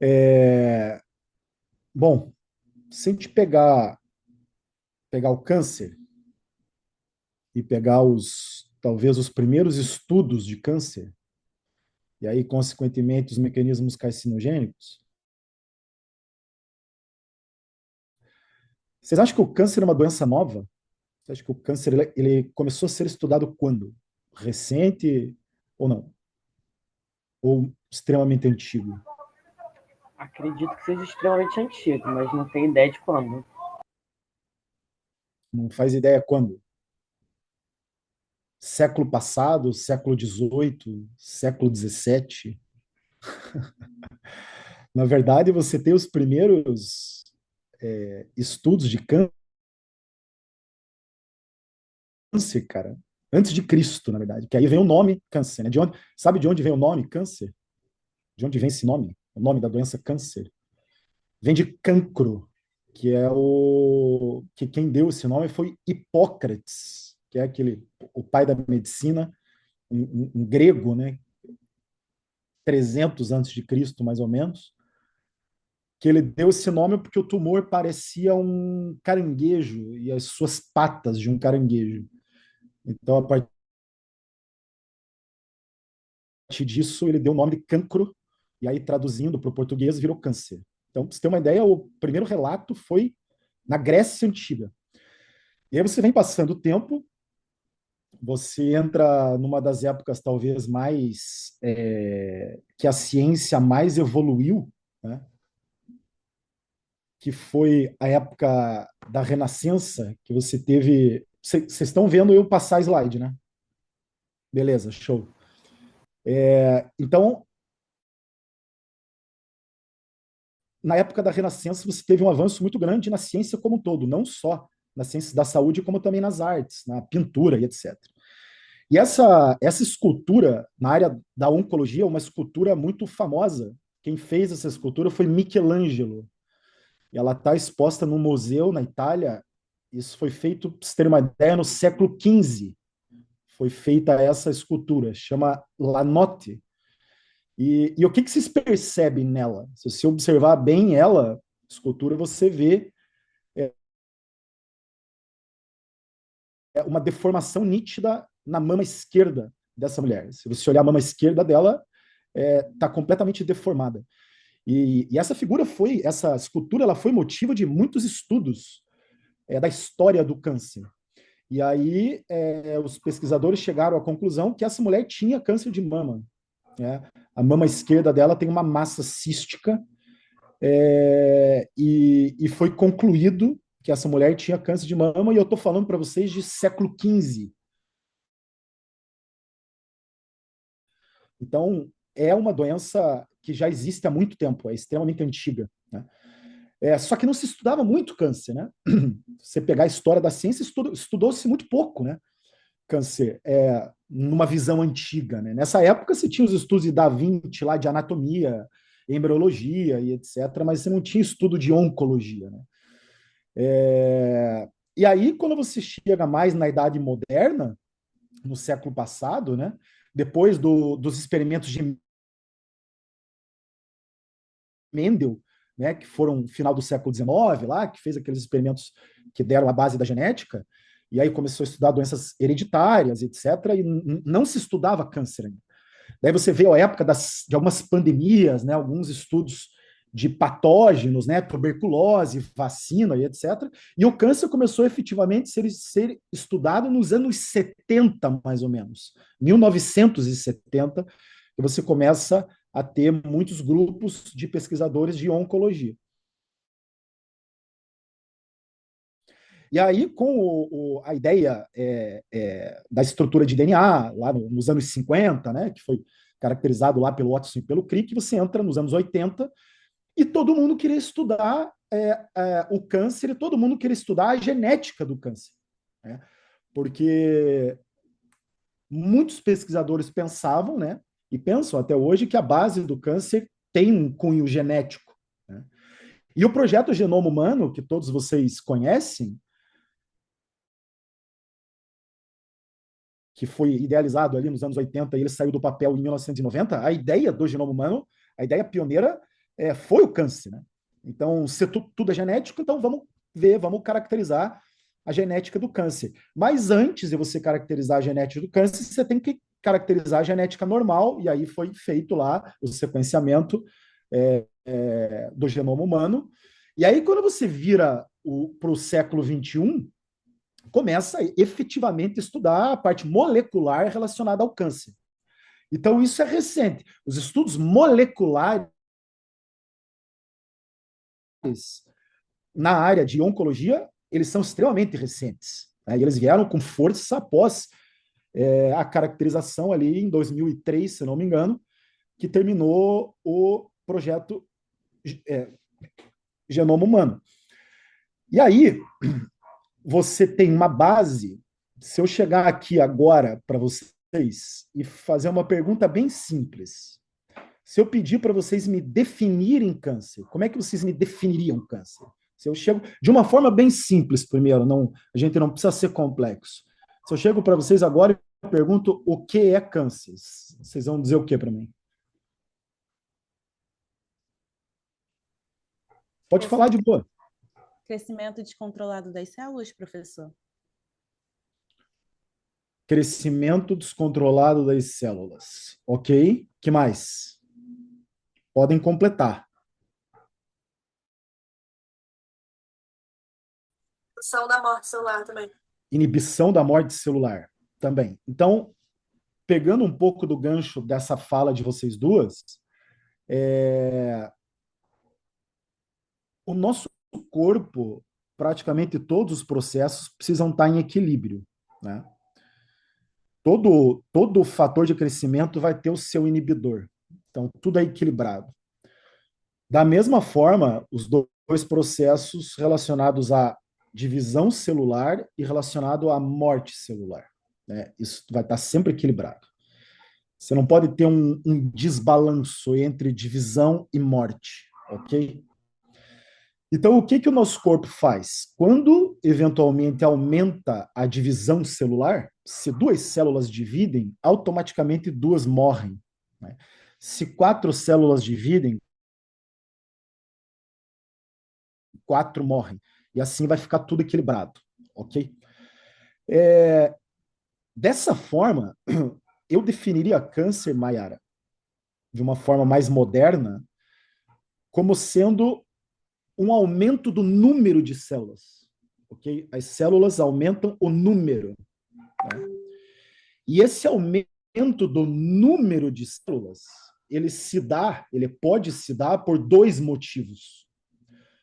É, bom, se a gente pegar o câncer e pegar talvez os primeiros estudos de câncer, e aí, consequentemente, os mecanismos carcinogênicos, vocês acham que o câncer é uma doença nova? Você acha que o câncer ele começou a ser estudado quando? Recente ou não? Ou extremamente antigo? Acredito que seja extremamente antigo, mas não tenho ideia de quando. Não faz ideia quando? Século passado, século XVIII, século XVII? Na verdade, você tem os primeiros estudos de câncer, cara, antes de Cristo, na verdade, que aí vem o nome câncer, né? Sabe de onde vem o nome câncer? De onde vem esse nome? O nome da doença câncer? Vem de cancro, que é o que quem deu esse nome foi Hipócrates, que é o pai da medicina, um grego, né? 300 antes de Cristo, mais ou menos, que ele deu esse nome porque o tumor parecia um caranguejo e as suas patas de um caranguejo. Então, a partir disso, ele deu o nome de cancro, e aí, traduzindo para o português, virou câncer. Então, para você ter uma ideia, o primeiro relato foi na Grécia Antiga. E aí você vem passando o tempo, você entra numa das épocas talvez mais que a ciência mais evoluiu, né? Que foi a época da Renascença, que você teve. Vocês estão vendo eu passar slide, né? Beleza, show. Então, na época da Renascença, você teve um avanço muito grande na ciência como um todo, não só nas ciências da saúde, como também nas artes, na pintura e etc. E essa escultura, na área da oncologia, é uma escultura muito famosa. Quem fez essa escultura foi Michelangelo. E ela está exposta num museu na Itália. Isso foi feito, para vocês terem uma ideia, no século XV. Foi feita essa escultura, chama La Notte. E o que, que vocês percebem nela? Se você observar bem ela, escultura, você vê uma deformação nítida na mama esquerda dessa mulher. Se você olhar a mama esquerda dela, está completamente deformada. E essa escultura, ela foi motivo de muitos estudos da história do câncer. E aí os pesquisadores chegaram à conclusão que essa mulher tinha câncer de mama. Né? A mama esquerda dela tem uma massa cística e foi concluído que essa mulher tinha câncer de mama, e eu estou falando para vocês de século XV. Então, é uma doença que já existe há muito tempo, é extremamente antiga. Né? Só que não se estudava muito câncer. Né? Você pegar a história da ciência, estudou-se muito pouco, né? Câncer, numa visão antiga. Né? Nessa época, você tinha os estudos de Da Vinci, lá de anatomia, embriologia e etc., mas você não tinha estudo de oncologia. Né? E aí, quando você chega mais na Idade Moderna, no século passado, né, depois dos experimentos de Mendel, né, que foram no final do século XIX, lá, que fez aqueles experimentos que deram a base da genética, e aí começou a estudar doenças hereditárias, etc., e não se estudava câncer ainda. Daí você vê a época de algumas pandemias, né, alguns estudos de patógenos, né, tuberculose, vacina e etc. E o câncer começou efetivamente a ser estudado nos anos 70, mais ou menos. 1970, que você começa a ter muitos grupos de pesquisadores de oncologia. E aí, com a ideia da estrutura de DNA, lá nos anos 50, né, que foi caracterizado lá pelo Watson e pelo Crick, você entra nos anos 80 e todo mundo queria estudar o câncer e todo mundo queria estudar a genética do câncer. Né? Porque muitos pesquisadores pensavam, né, e pensam até hoje, que a base do câncer tem um cunho genético. Né? E o projeto Genoma Humano, que todos vocês conhecem, que foi idealizado ali nos anos 80 e ele saiu do papel em 1990, a ideia do genoma humano, a ideia pioneira, foi o câncer, né? Então, se tudo é genético, então vamos ver, vamos caracterizar a genética do câncer. Mas antes de você caracterizar a genética do câncer, você tem que caracterizar a genética normal, e aí foi feito lá o sequenciamento do genoma humano. E aí, quando você vira para o século XXI, começa a efetivamente estudar a parte molecular relacionada ao câncer. Então, isso é recente. Os estudos moleculares na área de oncologia, eles são extremamente recentes. Né? E eles vieram com força após a caracterização ali em 2003, se não me engano, que terminou o projeto Genoma Humano. E aí, você tem uma base. Se eu chegar aqui agora para vocês e fazer uma pergunta bem simples, se eu pedir para vocês me definirem câncer, como é que vocês me definiriam câncer? Se eu chego de uma forma bem simples, primeiro, não, a gente não precisa ser complexo. Se eu chego para vocês agora e pergunto o que é câncer, vocês vão dizer o que para mim? Pode falar de boa. Crescimento descontrolado das células, professor? Crescimento descontrolado das células. Ok? Que mais? Podem completar. Inibição da morte celular também. Inibição da morte celular também. Então, pegando um pouco do gancho dessa fala de vocês duas, o nosso corpo, praticamente todos os processos precisam estar em equilíbrio, né? Todo fator de crescimento vai ter o seu inibidor. Então, tudo é equilibrado. Da mesma forma, os dois processos relacionados à divisão celular e relacionado à morte celular, né? Isso vai estar sempre equilibrado. Você não pode ter um desbalanço entre divisão e morte, ok? Então, o que o nosso corpo faz? Quando, eventualmente, aumenta a divisão celular, se duas células dividem, automaticamente duas morrem. Né? Se 4 células dividem, 4 morrem. E assim vai ficar tudo equilibrado, ok? Dessa forma, eu definiria câncer, Mayara, de uma forma mais moderna, como sendo um aumento do número de células. Ok? As células aumentam o número. Né? E esse aumento do número de células, ele pode se dar por dois motivos.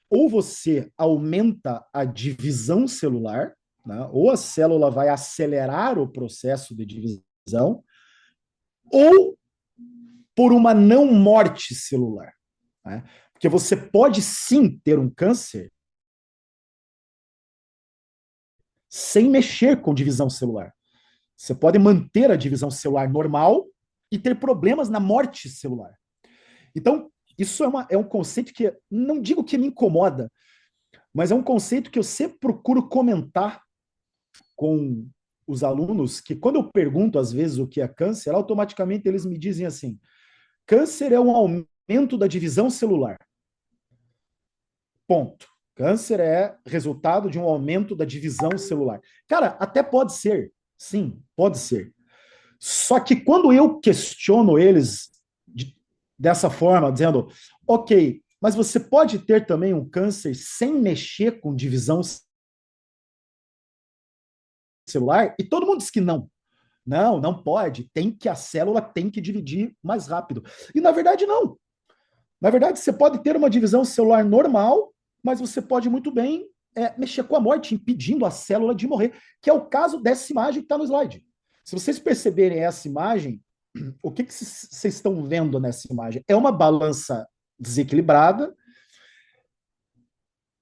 Ou você aumenta a divisão celular, né? Ou a célula vai acelerar o processo de divisão, ou por uma não morte celular. Né? Porque você pode sim ter um câncer sem mexer com divisão celular. Você pode manter a divisão celular normal e ter problemas na morte celular. Então, isso é um conceito que, não digo que me incomoda, mas é um conceito que eu sempre procuro comentar com os alunos, que quando eu pergunto, às vezes, o que é câncer, automaticamente eles me dizem assim, câncer é um aumento da divisão celular. Ponto. Câncer é resultado de um aumento da divisão celular. Cara, até pode ser. Sim, pode ser. Só que quando eu questiono eles dessa forma, dizendo, ok, mas você pode ter também um câncer sem mexer com divisão celular? E todo mundo diz que não. Não, não pode. A célula tem que dividir mais rápido. E na verdade, não. Na verdade, você pode ter uma divisão celular normal, mas você pode muito bem mexer com a morte, impedindo a célula de morrer, que é o caso dessa imagem que está no slide. Se vocês perceberem essa imagem, o que vocês estão vendo nessa imagem? É uma balança desequilibrada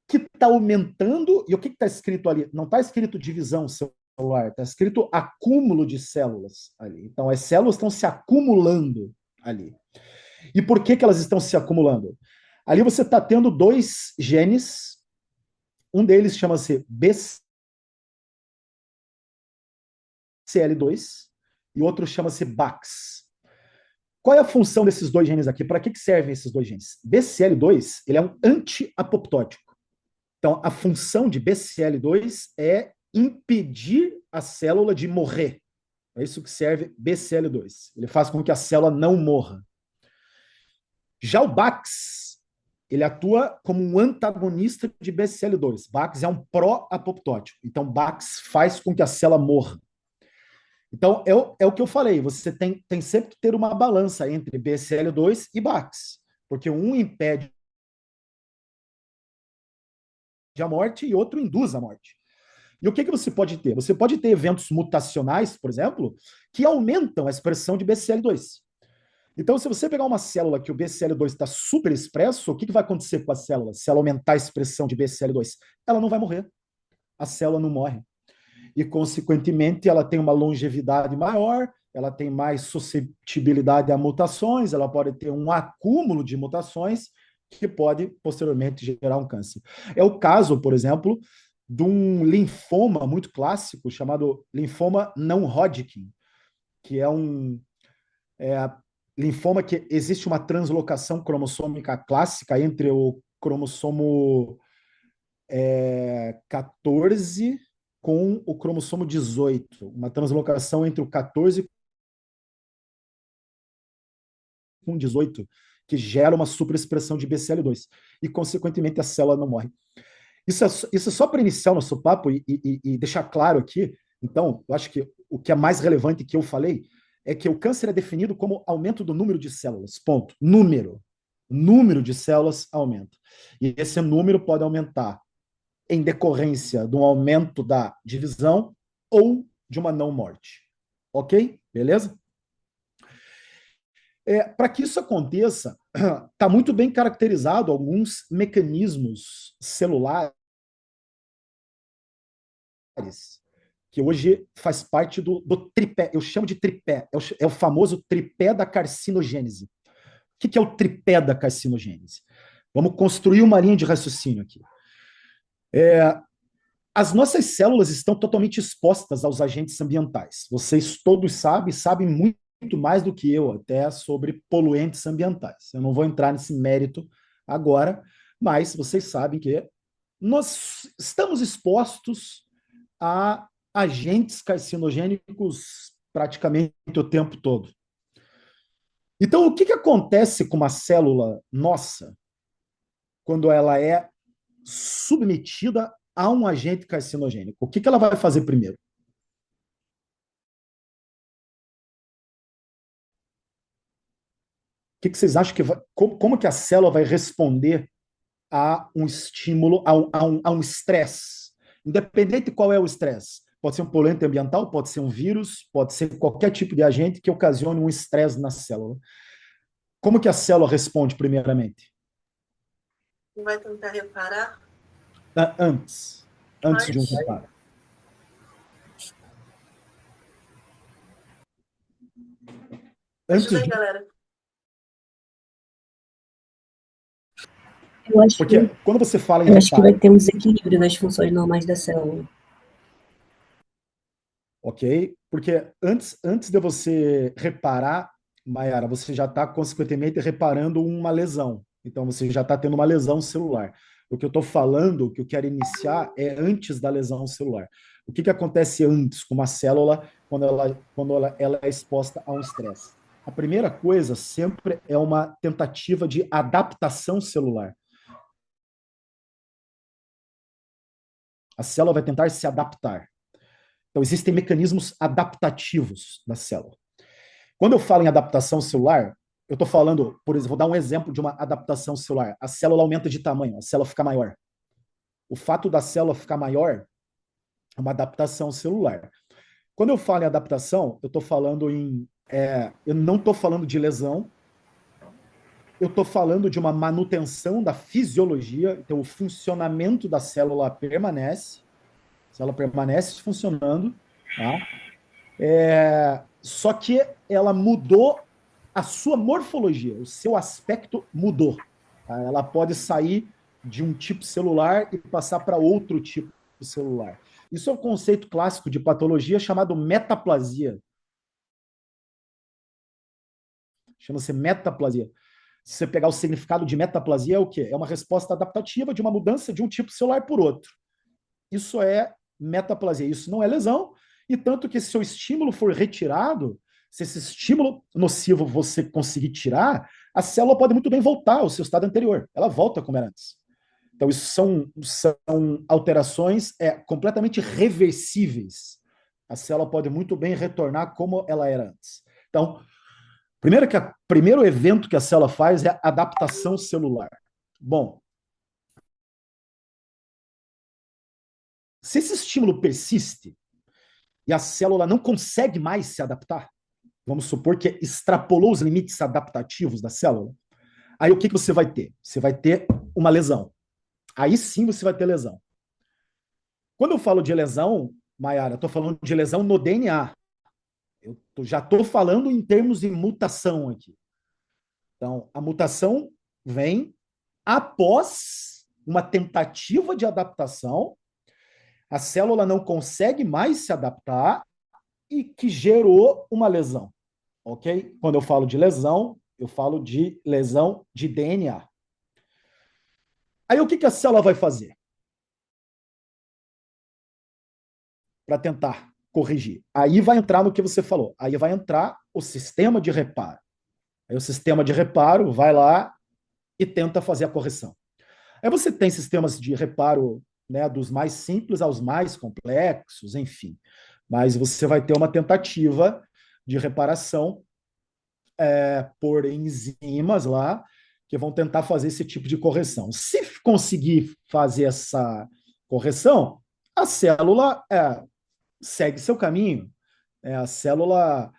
que está aumentando, e o que está escrito ali? Não está escrito divisão celular, está escrito acúmulo de células ali. Então, as células estão se acumulando ali. E por que elas estão se acumulando? Ali você está tendo dois genes, um deles chama-se BCL2 e o outro chama-se BAX. Qual é a função desses dois genes aqui? Para que servem esses dois genes? BCL2, ele é um anti-apoptótico. Então, a função de BCL2 é impedir a célula de morrer. É isso que serve BCL2. Ele faz com que a célula não morra. Já o Bax, ele atua como um antagonista de BCL2. Bax é um pró-apoptótico. Então, Bax faz com que a célula morra. Então, é o que eu falei, você tem sempre que ter uma balança entre BCL2 e Bax, porque um impede a morte e outro induz a morte. E o que você pode ter? Você pode ter eventos mutacionais, por exemplo, que aumentam a expressão de BCL2. Então, se você pegar uma célula que o BCL2 está super expresso, o que vai acontecer com a célula? Se ela aumentar a expressão de BCL2, ela não vai morrer. A célula não morre. E, consequentemente, ela tem uma longevidade maior, ela tem mais suscetibilidade a mutações, ela pode ter um acúmulo de mutações que pode, posteriormente, gerar um câncer. É o caso, por exemplo, de um linfoma muito clássico chamado linfoma não Hodgkin, que é um linfoma que existe uma translocação cromossômica clássica entre o cromossomo 14 com o cromossomo 18, uma translocação entre o 14 com 18, que gera uma superexpressão de BCL2, e, consequentemente, a célula não morre. Isso é só para iniciar o nosso papo e deixar claro aqui. Então, eu acho que o que é mais relevante que eu falei é que o câncer é definido como aumento do número de células, ponto. Número de células aumenta. E esse número pode aumentar em decorrência de um aumento da divisão ou de uma não morte. Ok? Beleza? Para que isso aconteça, está muito bem caracterizado alguns mecanismos celulares que hoje faz parte do tripé, eu chamo de tripé, é o famoso tripé da carcinogênese. O que é o tripé da carcinogênese? Vamos construir uma linha de raciocínio aqui. As nossas células estão totalmente expostas aos agentes ambientais. Vocês todos sabem muito mais do que eu até sobre poluentes ambientais. Eu não vou entrar nesse mérito agora, mas vocês sabem que nós estamos expostos a agentes carcinogênicos praticamente o tempo todo. Então, o que acontece com uma célula nossa quando ela é submetida a um agente carcinogênico? O que ela vai fazer primeiro? O que vocês acham que vai, como que a célula vai responder a um estímulo, a um estresse? Independente qual é o estresse. Pode ser um poluente ambiental, pode ser um vírus, pode ser qualquer tipo de agente que ocasione um estresse na célula. Como que a célula responde primeiramente? Vai tentar reparar? Antes de um reparo. Ajuda aí, galera. Porque quando você fala em eu acho que vai reparo, ter um desequilíbrio nas funções normais da célula. ok? Porque antes de você reparar, Mayara, você já está consequentemente reparando uma lesão. Então, você já está tendo uma lesão celular. O que eu estou falando, o que eu quero iniciar, é antes da lesão celular. O que acontece antes com uma célula quando ela é exposta a um estresse? A primeira coisa sempre é uma tentativa de adaptação celular. A célula vai tentar se adaptar. Então, existem mecanismos adaptativos na célula. Quando eu falo em adaptação celular, eu estou falando, por exemplo, vou dar um exemplo de uma adaptação celular. A célula aumenta de tamanho, a célula fica maior. O fato da célula ficar maior é uma adaptação celular. Quando eu falo em adaptação, eu estou falando eu não estou falando de lesão, eu estou falando de uma manutenção da fisiologia, então o funcionamento da célula permanece, a célula permanece funcionando, tá? Só que ela mudou a sua morfologia, o seu aspecto mudou. Tá? Ela pode sair de um tipo celular e passar para outro tipo celular. Isso é um conceito clássico de patologia chamado metaplasia. chama-se metaplasia. Se você pegar o significado de metaplasia, é o quê? É uma resposta adaptativa de uma mudança de um tipo celular por outro. Isso é metaplasia, isso não é lesão, e tanto que se seu estímulo for retirado, se esse estímulo nocivo você conseguir tirar, a célula pode muito bem voltar ao seu estado anterior, ela volta como era antes. Então, isso são alterações completamente reversíveis. A célula pode muito bem retornar como ela era antes. Então, primeiro evento que a célula faz é a adaptação celular. Bom, se esse estímulo persiste e a célula não consegue mais se adaptar, vamos supor que extrapolou os limites adaptativos da célula, aí o que você vai ter? Você vai ter uma lesão. Aí sim você vai ter lesão. Quando eu falo de lesão, Mayara, eu estou falando de lesão no DNA. Eu já estou falando em termos de mutação aqui. Então, a mutação vem após uma tentativa de adaptação, a célula não consegue mais se adaptar e que gerou uma lesão, ok? Quando eu falo de lesão, eu falo de lesão de DNA. Aí o que a célula vai fazer para tentar corrigir? Aí vai entrar no que você falou. Aí vai entrar o sistema de reparo. Aí o sistema de reparo vai lá e tenta fazer a correção. Aí você tem sistemas de reparo, né, dos mais simples aos mais complexos, enfim. Mas você vai ter uma tentativa de reparação por enzimas lá que vão tentar fazer esse tipo de correção. Se conseguir fazer essa correção, a célula segue seu caminho. A célula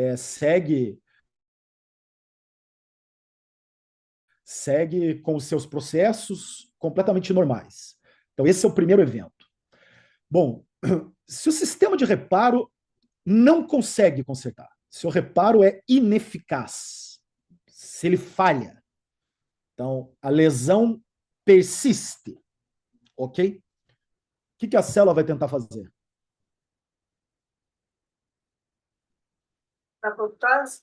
segue com os seus processos completamente normais. Então, esse é o primeiro evento. Bom, se o sistema de reparo não consegue consertar, se o reparo é ineficaz, se ele falha, então a lesão persiste, ok? O que a célula vai tentar fazer? Apoptose?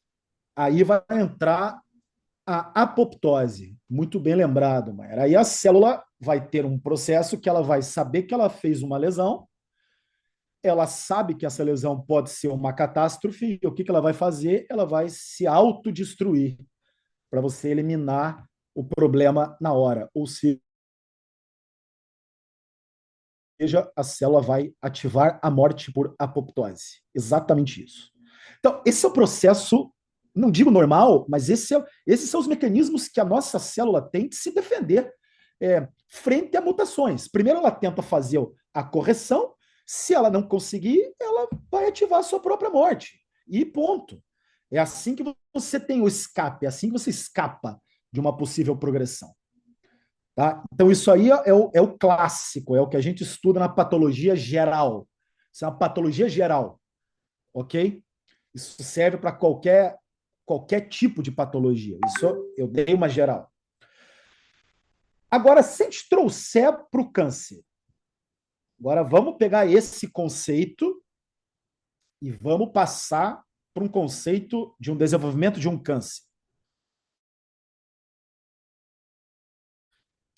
Aí vai entrar a apoptose. Muito bem lembrado, Mayra. Aí a célula vai ter um processo que ela vai saber que ela fez uma lesão, ela sabe que essa lesão pode ser uma catástrofe, e o que ela vai fazer? Ela vai se autodestruir para você eliminar o problema na hora. Ou seja, a célula vai ativar a morte por apoptose. Exatamente isso. Então, esse é o processo, não digo normal, mas esses são os mecanismos que a nossa célula tem de se defender frente a mutações. Primeiro, ela tenta fazer a correção. Se ela não conseguir, ela vai ativar a sua própria morte. E ponto. É assim que você tem o escape, é assim que você escapa de uma possível progressão. Tá? Então, isso aí é o clássico, é o que a gente estuda na patologia geral. Isso é uma patologia geral, ok? Isso serve para qualquer tipo de patologia. Isso eu dei uma geral. Agora, se a gente trouxer para o câncer, agora vamos pegar esse conceito e vamos passar para um conceito de um desenvolvimento de um câncer.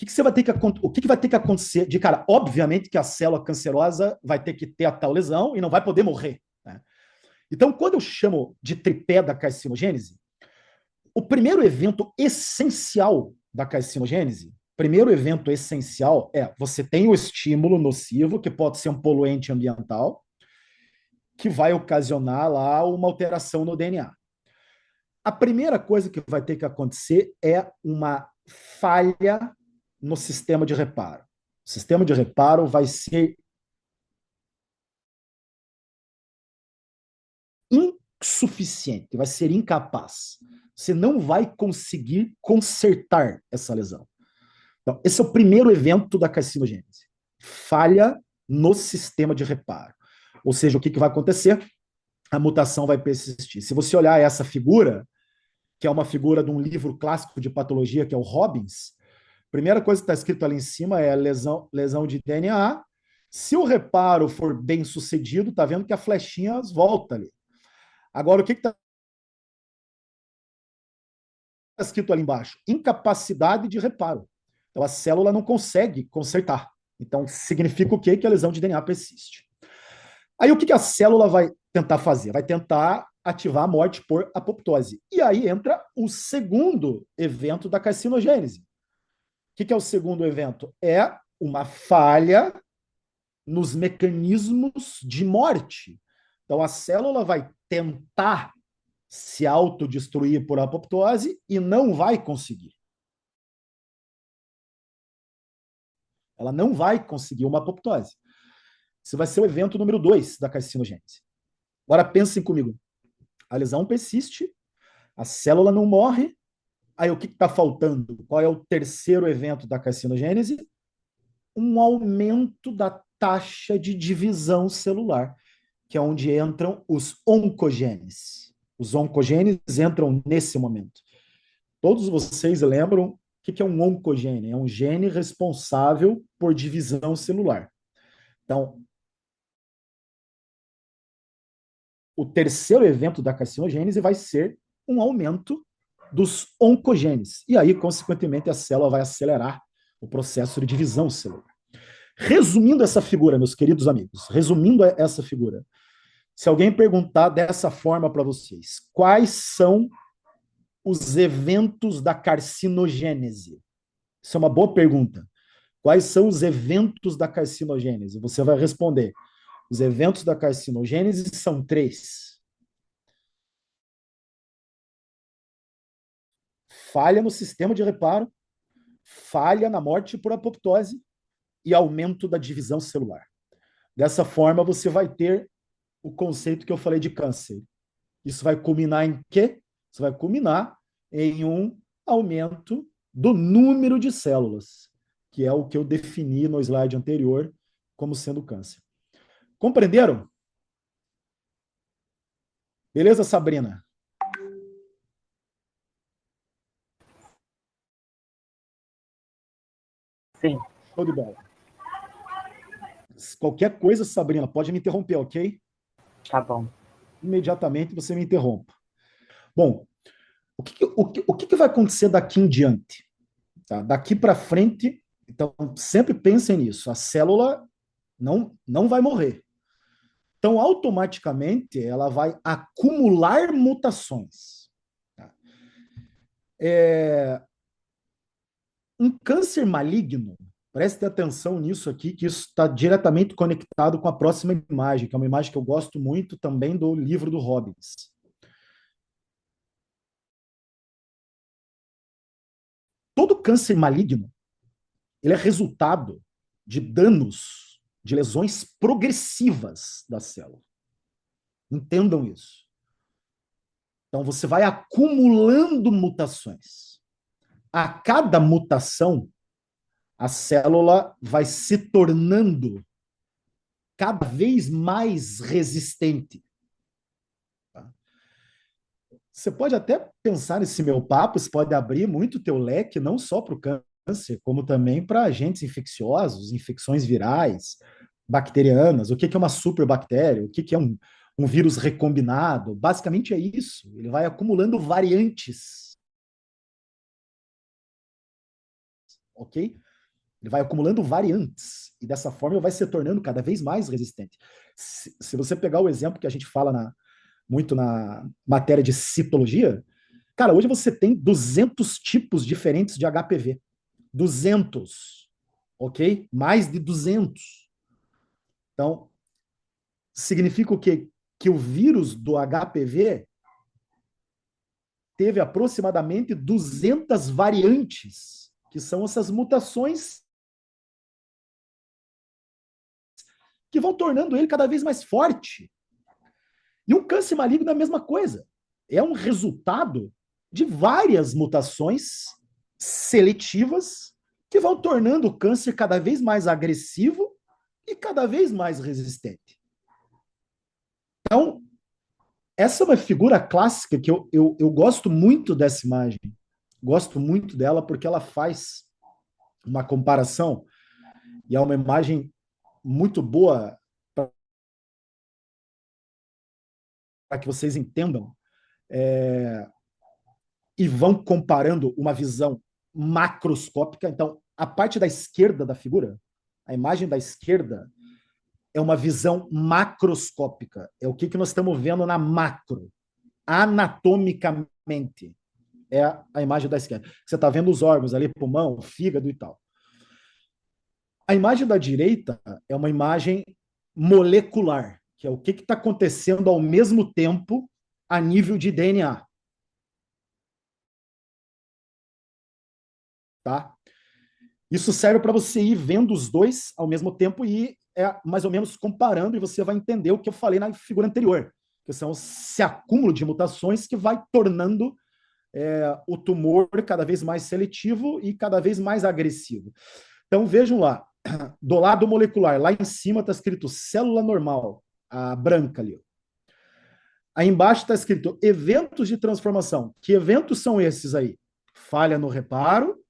O que vai ter que acontecer? De cara, obviamente que a célula cancerosa vai ter que ter a tal lesão e não vai poder morrer. Né? Então, quando eu chamo de tripé da carcinogênese, o primeiro evento essencial da carcinogênese, primeiro evento essencial você tem o estímulo nocivo, que pode ser um poluente ambiental, que vai ocasionar lá uma alteração no DNA. A primeira coisa que vai ter que acontecer é uma falha no sistema de reparo. O sistema de reparo vai ser insuficiente, vai ser incapaz. Você não vai conseguir consertar essa lesão. Então, esse é o primeiro evento da carcinogênese. Falha no sistema de reparo. Ou seja, o que vai acontecer? A mutação vai persistir. Se você olhar essa figura, que é uma figura de um livro clássico de patologia, que é o Robbins, a primeira coisa que está escrito ali em cima é lesão de DNA. Se o reparo for bem sucedido, está vendo que a flechinha volta ali. Agora, o que está escrito ali embaixo? Incapacidade de reparo. Então, a célula não consegue consertar. Então, significa o quê? Que a lesão de DNA persiste. Aí, o que a célula vai tentar fazer? Vai tentar ativar a morte por apoptose. E aí entra o segundo evento da carcinogênese. O que é o segundo evento? É uma falha nos mecanismos de morte. Então, a célula vai tentar se autodestruir por apoptose e não vai conseguir. Ela não vai conseguir uma apoptose. Isso vai ser o evento número 2 da carcinogênese. Agora pensem comigo. A lesão persiste, a célula não morre, aí o que está faltando? Qual é o terceiro evento da carcinogênese? Um aumento da taxa de divisão celular, que é onde entram os oncogenes. Os oncogenes entram nesse momento. Todos vocês lembram o que é um oncogene? É um gene responsável por divisão celular. Então, o terceiro evento da carcinogênese vai ser um aumento dos oncogenes. E aí, consequentemente, a célula vai acelerar o processo de divisão celular. Resumindo essa figura, meus queridos amigos, resumindo essa figura, se alguém perguntar dessa forma para vocês, quais são os eventos da carcinogênese? Isso é uma boa pergunta. Quais são os eventos da carcinogênese? Você vai responder. Os eventos da carcinogênese são 3. Falha no sistema de reparo, falha na morte por apoptose e aumento da divisão celular. Dessa forma, você vai ter o conceito que eu falei de câncer. Isso vai culminar em quê? Isso vai culminar em um aumento do número de células, que é o que eu defini no slide anterior como sendo câncer. Compreenderam? Beleza, Sabrina? Sim. Show de bola. Qualquer coisa, Sabrina, pode me interromper, ok? Tá bom. Imediatamente você me interrompa. Bom, o que vai acontecer daqui em diante? Tá? Daqui para frente, então sempre pensem nisso. A célula não vai morrer. Então, automaticamente, ela vai acumular mutações. Tá? Um câncer maligno, preste atenção nisso aqui, que isso está diretamente conectado com a próxima imagem, que é uma imagem que eu gosto muito também do livro do Robbins. Todo câncer maligno, ele é resultado de danos, de lesões progressivas da célula. Entendam isso. Então, você vai acumulando mutações. A cada mutação, a célula vai se tornando cada vez mais resistente. Você pode até pensar nesse meu papo, isso pode abrir muito o teu leque, não só para o câncer, como também para agentes infecciosos, infecções virais, bacterianas, o que é uma superbactéria, o que é um vírus recombinado. Basicamente é isso, ele vai acumulando variantes, ok? Ele vai acumulando variantes, e dessa forma ele vai se tornando cada vez mais resistente. Se você pegar o exemplo que a gente fala muito na matéria de citologia, cara, hoje você tem 200 tipos diferentes de HPV. 200, ok? Mais de 200. Então, significa o quê? Que o vírus do HPV teve aproximadamente 200 variantes, que são essas mutações que vão tornando ele cada vez mais forte. E o câncer maligno é a mesma coisa. É um resultado de várias mutações seletivas que vão tornando o câncer cada vez mais agressivo e cada vez mais resistente. Então, essa é uma figura clássica que eu gosto muito dessa imagem. Gosto muito dela porque ela faz uma comparação e é uma imagem muito boa para que vocês entendam. e vão comparando uma visão macroscópica. Então, a parte da esquerda da figura, a imagem da esquerda, é uma visão macroscópica. É o que nós estamos vendo na macro, anatomicamente. É a imagem da esquerda. Você está vendo os órgãos ali, pulmão, fígado e tal. A imagem da direita é uma imagem molecular, que é o que está acontecendo ao mesmo tempo a nível de DNA. Tá? Isso serve para você ir vendo os dois ao mesmo tempo e mais ou menos comparando, e você vai entender o que eu falei na figura anterior, que são esse acúmulo de mutações que vai tornando o tumor cada vez mais seletivo e cada vez mais agressivo. Então, vejam lá, do lado molecular, lá em cima está escrito célula normal, a branca ali. Aí embaixo está escrito eventos de transformação. Que eventos são esses aí? Falha no reparo,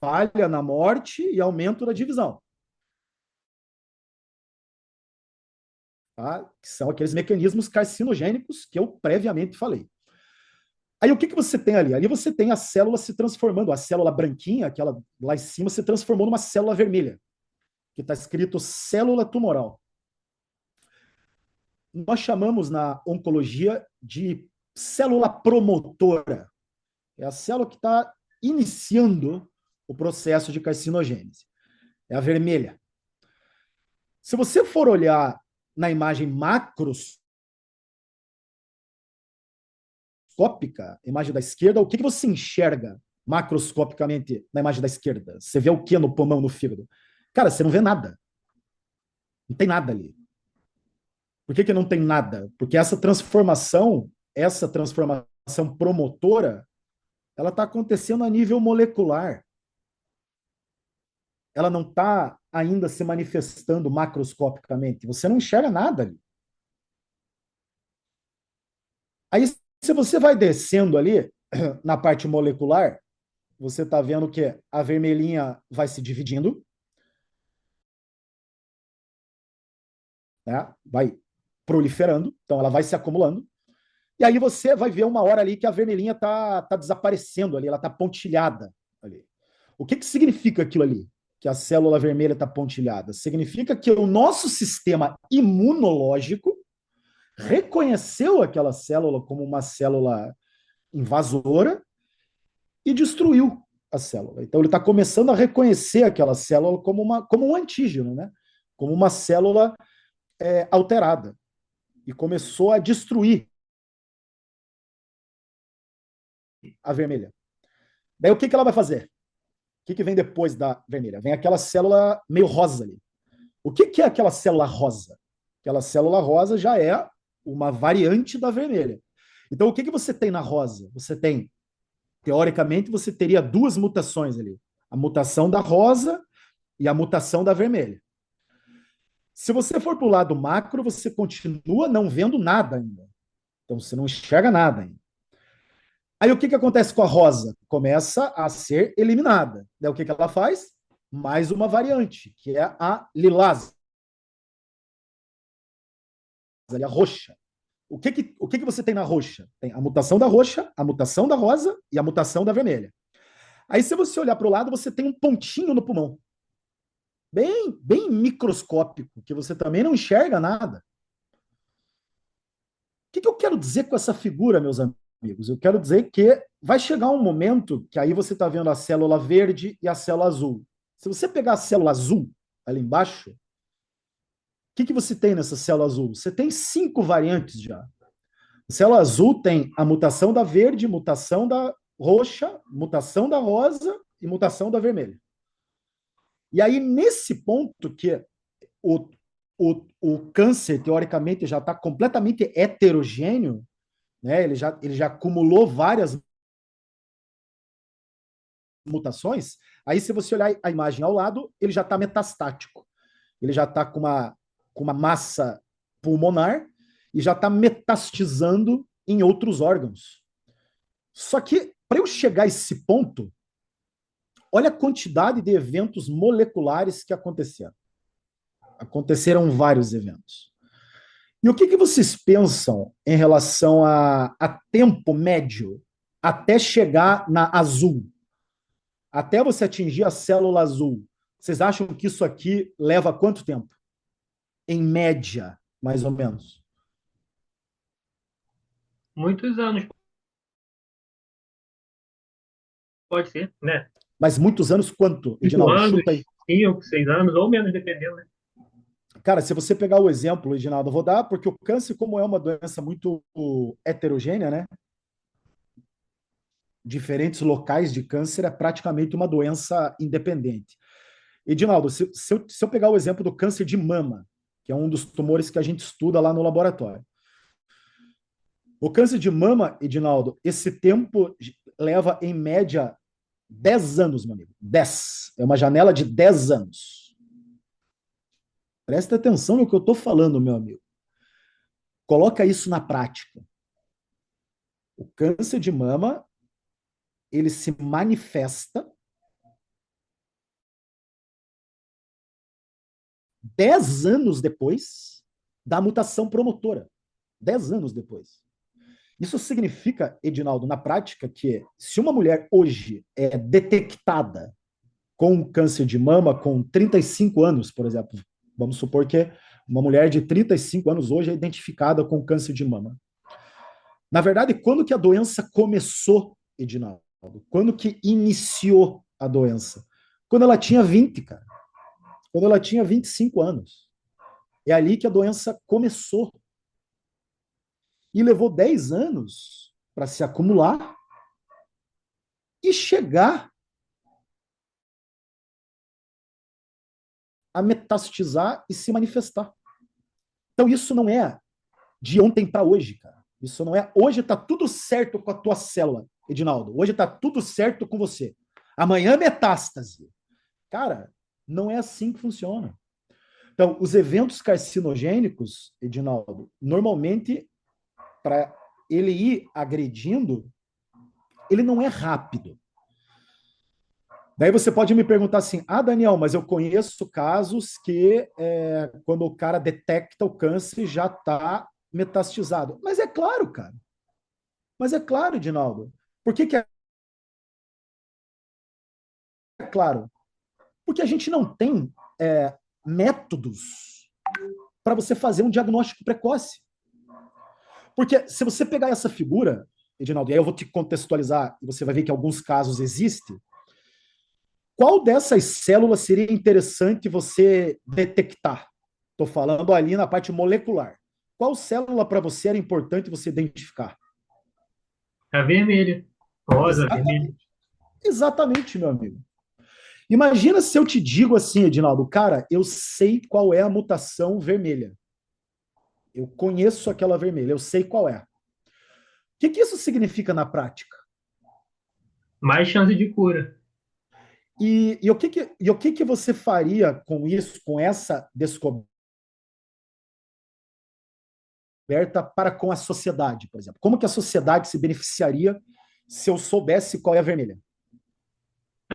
falha na morte e aumento da divisão. Tá? Que são aqueles mecanismos carcinogênicos que eu previamente falei. Aí o que você tem ali? Ali você tem a célula se transformando, a célula branquinha, aquela lá em cima, se transformou numa célula vermelha, que está escrito célula tumoral. Nós chamamos na oncologia de célula promotora. É a célula que está iniciando o processo de carcinogênese. É a vermelha. Se você for olhar na imagem macroscópica, imagem da esquerda, o que você enxerga macroscopicamente na imagem da esquerda? Você vê o que no pulmão, no fígado? Cara, você não vê nada. Não tem nada ali. Por que não tem nada? Porque essa transformação promotora, ela está acontecendo a nível molecular. Ela não está ainda se manifestando macroscopicamente. Você não enxerga nada ali. Aí, se você vai descendo ali, na parte molecular, você está vendo que a vermelhinha vai se dividindo, né? Vai proliferando, então ela vai se acumulando. E aí você vai ver uma hora ali que a vermelhinha está desaparecendo ali, ela está pontilhada ali. O que significa aquilo ali? Que a célula vermelha está pontilhada? Significa que o nosso sistema imunológico reconheceu aquela célula como uma célula invasora e destruiu a célula. Então ele está começando a reconhecer aquela célula como um antígeno, né? Como uma célula alterada. E começou a destruir a vermelha. Daí o que ela vai fazer? O que vem depois da vermelha? Vem aquela célula meio rosa ali. O que é aquela célula rosa? Aquela célula rosa já é uma variante da vermelha. Então, o que você tem na rosa? Você tem, teoricamente, você teria duas mutações ali. A mutação da rosa e a mutação da vermelha. Se você for para o lado macro, você continua não vendo nada ainda. Então, você não enxerga nada ainda. Aí o que acontece com a rosa? Começa a ser eliminada. Daí o que ela faz? Mais uma variante, que é a lilás, a roxa. O que você tem na roxa? Tem a mutação da roxa, a mutação da rosa e a mutação da vermelha. Aí se você olhar para o lado, você tem um pontinho no pulmão. Bem microscópico, que você também não enxerga nada. O que eu quero dizer com essa figura, meus amigos? Eu quero dizer que vai chegar um momento que aí você está vendo a célula verde e a célula azul. Se você pegar a célula azul, ali embaixo, o que você tem nessa célula azul? Você tem 5 variantes já. A célula azul tem a mutação da verde, mutação da roxa, mutação da rosa e mutação da vermelha. E aí, nesse ponto que o câncer, teoricamente, já está completamente heterogêneo, né? Ele já acumulou várias mutações, aí se você olhar a imagem ao lado, ele já está metastático. Ele já está com uma massa pulmonar e já está metastizando em outros órgãos. Só que, para eu chegar a esse ponto, olha a quantidade de eventos moleculares que aconteceram. Aconteceram vários eventos. E o que vocês pensam em relação a tempo médio até chegar na azul, até você atingir a célula azul, vocês acham que isso aqui leva quanto tempo? Em média, mais ou menos. Muitos anos, pode ser, né? Mas muitos anos quanto, 5 Edinaldo? anos, Chuta aí. 5, 6 anos, ou menos, dependendo, né? Cara, se você pegar o exemplo, Edinaldo, eu vou dar, porque o câncer, como é uma doença muito heterogênea, né? Diferentes locais de câncer é praticamente uma doença independente. Edinaldo, se eu pegar o exemplo do câncer de mama, que é um dos tumores que a gente estuda lá no laboratório. O câncer de mama, Edinaldo, esse tempo leva, em média, 10 anos, meu amigo. 10. É uma janela de 10 anos. Presta atenção no que eu estou falando, meu amigo. Coloca isso na prática. O câncer de mama, ele se manifesta 10 anos depois da mutação promotora. 10 anos depois. Isso significa, Edinaldo, na prática, que se uma mulher hoje é detectada com câncer de mama com 35 anos, por exemplo, vamos supor que uma mulher de 35 anos hoje é identificada com câncer de mama. Na verdade, quando que a doença começou, Edinaldo? Quando que iniciou a doença? Quando ela tinha 20, cara. Quando ela tinha 25 anos. É ali que a doença começou. E levou 10 anos para se acumular e chegar a metastizar e se manifestar. Então, isso não é de ontem para hoje, cara. Isso não é. Hoje está tudo certo com a tua célula, Edinaldo. Hoje está tudo certo com você. Amanhã é metástase. Cara, não é assim que funciona. Então, os eventos carcinogênicos, Edinaldo, normalmente, para ele ir agredindo, ele não é rápido. Daí você pode me perguntar assim, Daniel, mas eu conheço casos que quando o cara detecta o câncer já está metastizado. Mas é claro, cara. Mas é claro, Edinaldo. Por que é claro? Porque a gente não tem métodos para você fazer um diagnóstico precoce. Porque se você pegar essa figura, Edinaldo, e aí eu vou te contextualizar, e você vai ver que alguns casos existem, qual dessas células seria interessante você detectar? Estou falando ali na parte molecular. Qual célula para você era importante você identificar? A vermelha. Rosa, Exatamente, vermelha. exatamente, meu amigo. Imagina se eu te digo assim, Edinaldo, cara, eu sei qual é a mutação vermelha. Eu conheço aquela vermelha, eu sei qual é. O que isso significa na prática? Mais chance de cura. E o que você faria com isso, com essa descoberta para com a sociedade, por exemplo? Como que a sociedade se beneficiaria se eu soubesse qual é a vermelha?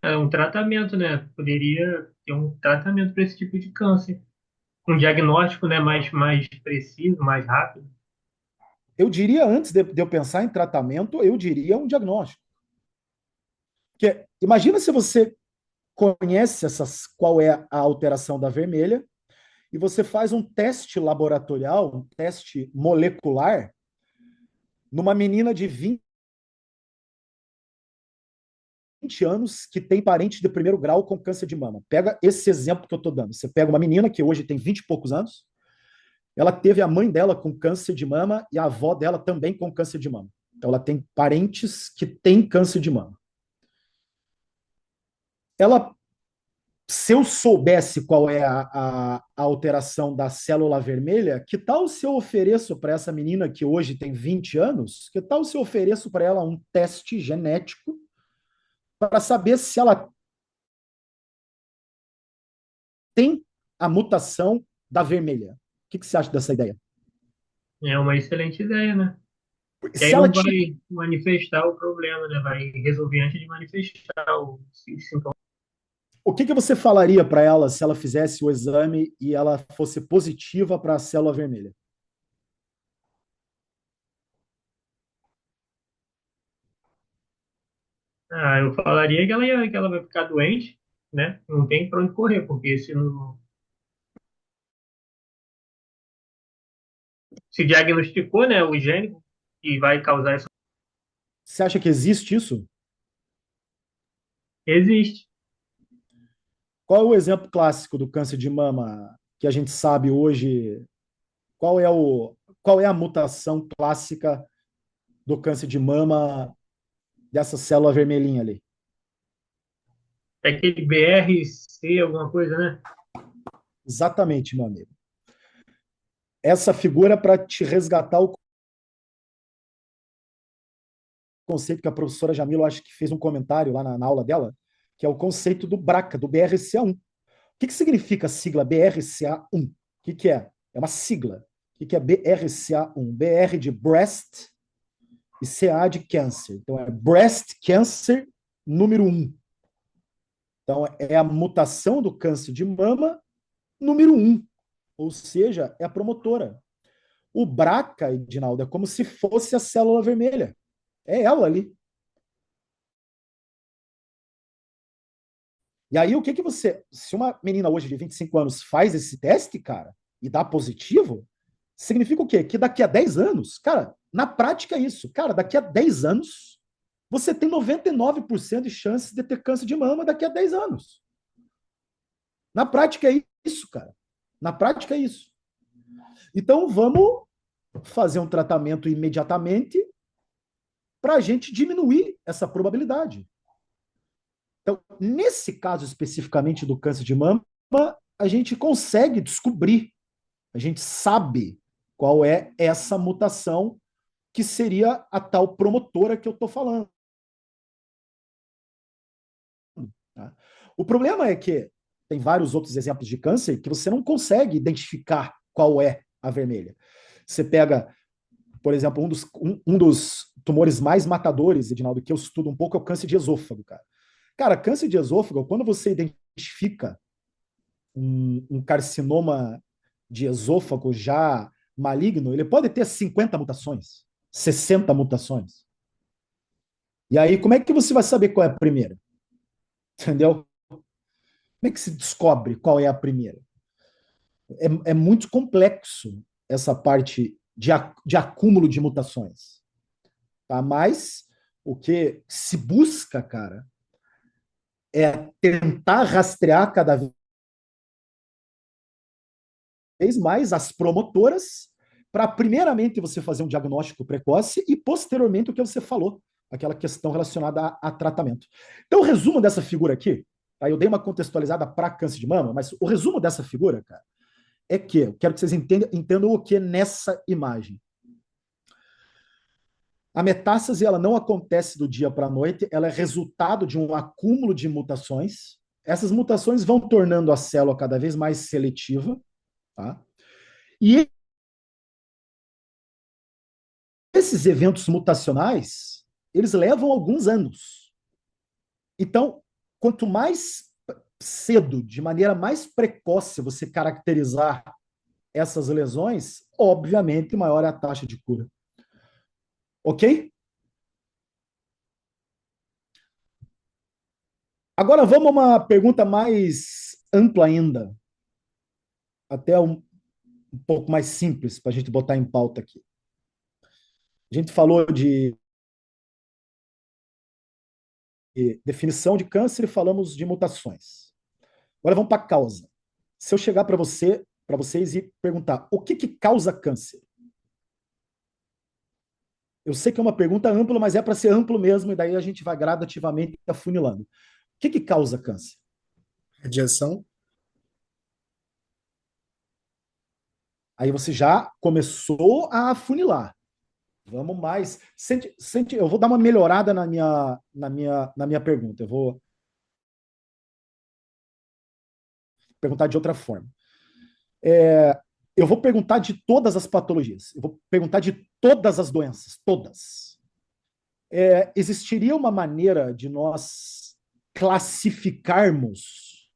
É um tratamento, né? Poderia ter um tratamento para esse tipo de câncer. Um diagnóstico, né, mais preciso, mais rápido. Eu diria, antes de eu pensar em tratamento, eu diria um diagnóstico. Porque imagina se você conhece qual é a alteração da vermelha e você faz um teste laboratorial, um teste molecular, numa menina de 20 anos que tem parente de primeiro grau com câncer de mama. Pega esse exemplo que eu estou dando. Você pega uma menina que hoje tem 20 e poucos anos, ela teve a mãe dela com câncer de mama e a avó dela também com câncer de mama. Então ela tem parentes que têm câncer de mama. Ela, se eu soubesse qual é a alteração da célula vermelha, que tal se eu ofereço para essa menina que hoje tem 20 anos, que tal se eu ofereço para ela um teste genético para saber se ela tem a mutação da vermelha? O que você acha dessa ideia? É uma excelente ideia, né? E Se aí ela não te... vai manifestar o problema, né? Vai resolver antes de manifestar o sintoma. O que você falaria para ela se ela fizesse o exame e ela fosse positiva para a célula vermelha? Ah, eu falaria que ela vai ficar doente, né? Não tem para onde correr, porque se diagnosticou, né, o gene e vai causar isso. Você acha que existe isso? Existe. Qual é o exemplo clássico do câncer de mama que a gente sabe hoje? Qual é a mutação clássica do câncer de mama dessa célula vermelhinha ali? É aquele BRC, alguma coisa, né? Exatamente, meu amigo. Essa figura para te resgatar o conceito que a professora Jamila, acho que fez um comentário lá na aula dela, que é o conceito do BRCA, do BRCA1. O que significa a sigla BRCA1? O que é? É uma sigla. O que é BRCA1? BR de breast e CA de câncer. Então é breast cancer número 1. Então é a mutação do câncer de mama número 1. Ou seja, é a promotora. O BRCA, Edinaldo, é como se fosse a célula vermelha. É ela ali. E aí, o que que você. Se uma menina hoje de 25 anos faz esse teste, cara, e dá positivo, significa o quê? Que daqui a 10 anos, cara, na prática é isso. Cara, daqui a 10 anos, você tem 99% de chances de ter câncer de mama daqui a 10 anos. Na prática é isso, cara. Na prática é isso. Então, vamos fazer um tratamento imediatamente para a gente diminuir essa probabilidade. Então, nesse caso especificamente do câncer de mama, a gente consegue descobrir, a gente sabe qual é essa mutação que seria a tal promotora que eu estou falando. Tá? O problema é que tem vários outros exemplos de câncer que você não consegue identificar qual é a vermelha. Você pega, por exemplo, um dos tumores mais matadores, Edinaldo, que eu estudo um pouco, é o câncer de esôfago, cara. Cara, câncer de esôfago, quando você identifica um carcinoma de esôfago já maligno, ele pode ter 50 mutações, 60 mutações. E aí, como é que você vai saber qual é a primeira? Entendeu? Como é que se descobre qual é a primeira? É muito complexo essa parte de acúmulo de mutações. Tá? Mas o que se busca, cara, é tentar rastrear cada vez mais as promotoras para, primeiramente, você fazer um diagnóstico precoce e, posteriormente, o que você falou, aquela questão relacionada a tratamento. Então, o resumo dessa figura aqui, aí eu dei uma contextualizada para câncer de mama, mas o resumo dessa figura, cara, é que eu quero que vocês entendam o que nessa imagem. A metástase ela não acontece do dia para a noite, ela é resultado de um acúmulo de mutações. Essas mutações vão tornando a célula cada vez mais seletiva, tá? E esses eventos mutacionais, eles levam alguns anos. Então, quanto mais cedo, de maneira mais precoce, você caracterizar essas lesões, obviamente, maior é a taxa de cura. Ok? Agora vamos a uma pergunta mais ampla ainda, até um pouco mais simples para a gente botar em pauta aqui. A gente falou de definição de câncer e falamos de mutações. Agora vamos para a causa. Se eu chegar para vocês e perguntar o que causa câncer? Eu sei que é uma pergunta ampla, mas é para ser amplo mesmo, e daí a gente vai gradativamente afunilando. O que causa câncer? Radiação. Aí você já começou a afunilar. Vamos mais. Eu vou dar uma melhorada na minha pergunta. Eu vou perguntar de outra forma. Eu vou perguntar de todas as patologias. Eu vou perguntar de todas as doenças. Todas. Existiria uma maneira de nós classificarmos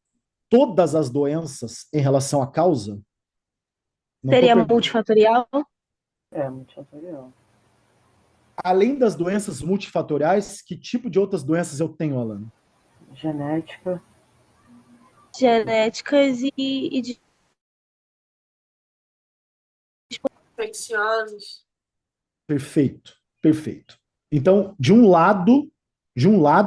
todas as doenças em relação à causa? Seria multifatorial? É, multifatorial. Além das doenças multifatoriais, que tipo de outras doenças eu tenho, Alana? Genética. Genéticas e de Infecciosos. Perfeito, perfeito. Então, de um lado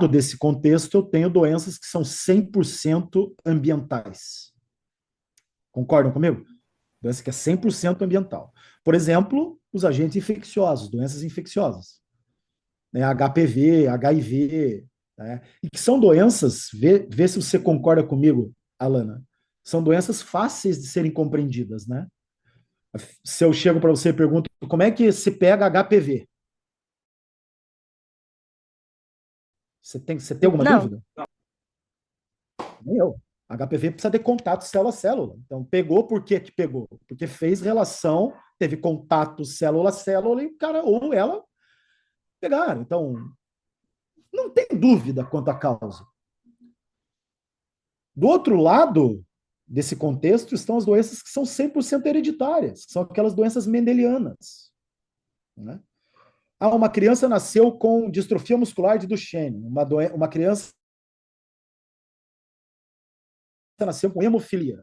desse contexto, eu tenho doenças que são 100% ambientais. Concordam comigo? Doença que é 100% ambiental. Por exemplo, os agentes infecciosos, doenças infecciosas, né? HPV, HIV, né? E que são doenças, vê se você concorda comigo, Alana, são doenças fáceis de serem compreendidas, né? Se eu chego para você e pergunto como é que se pega HPV, você tem alguma Não. dúvida? Nem eu. HPV precisa ter contato célula a célula. Então, pegou por que pegou? Porque fez relação, teve contato célula a célula e o cara ou ela pegaram. Então, não tem dúvida quanto à causa. Do outro lado desse contexto estão as doenças que são 100% hereditárias, que são aquelas doenças mendelianas, né? Ah, uma criança nasceu com distrofia muscular de Duchenne, uma criança nasceu com hemofilia.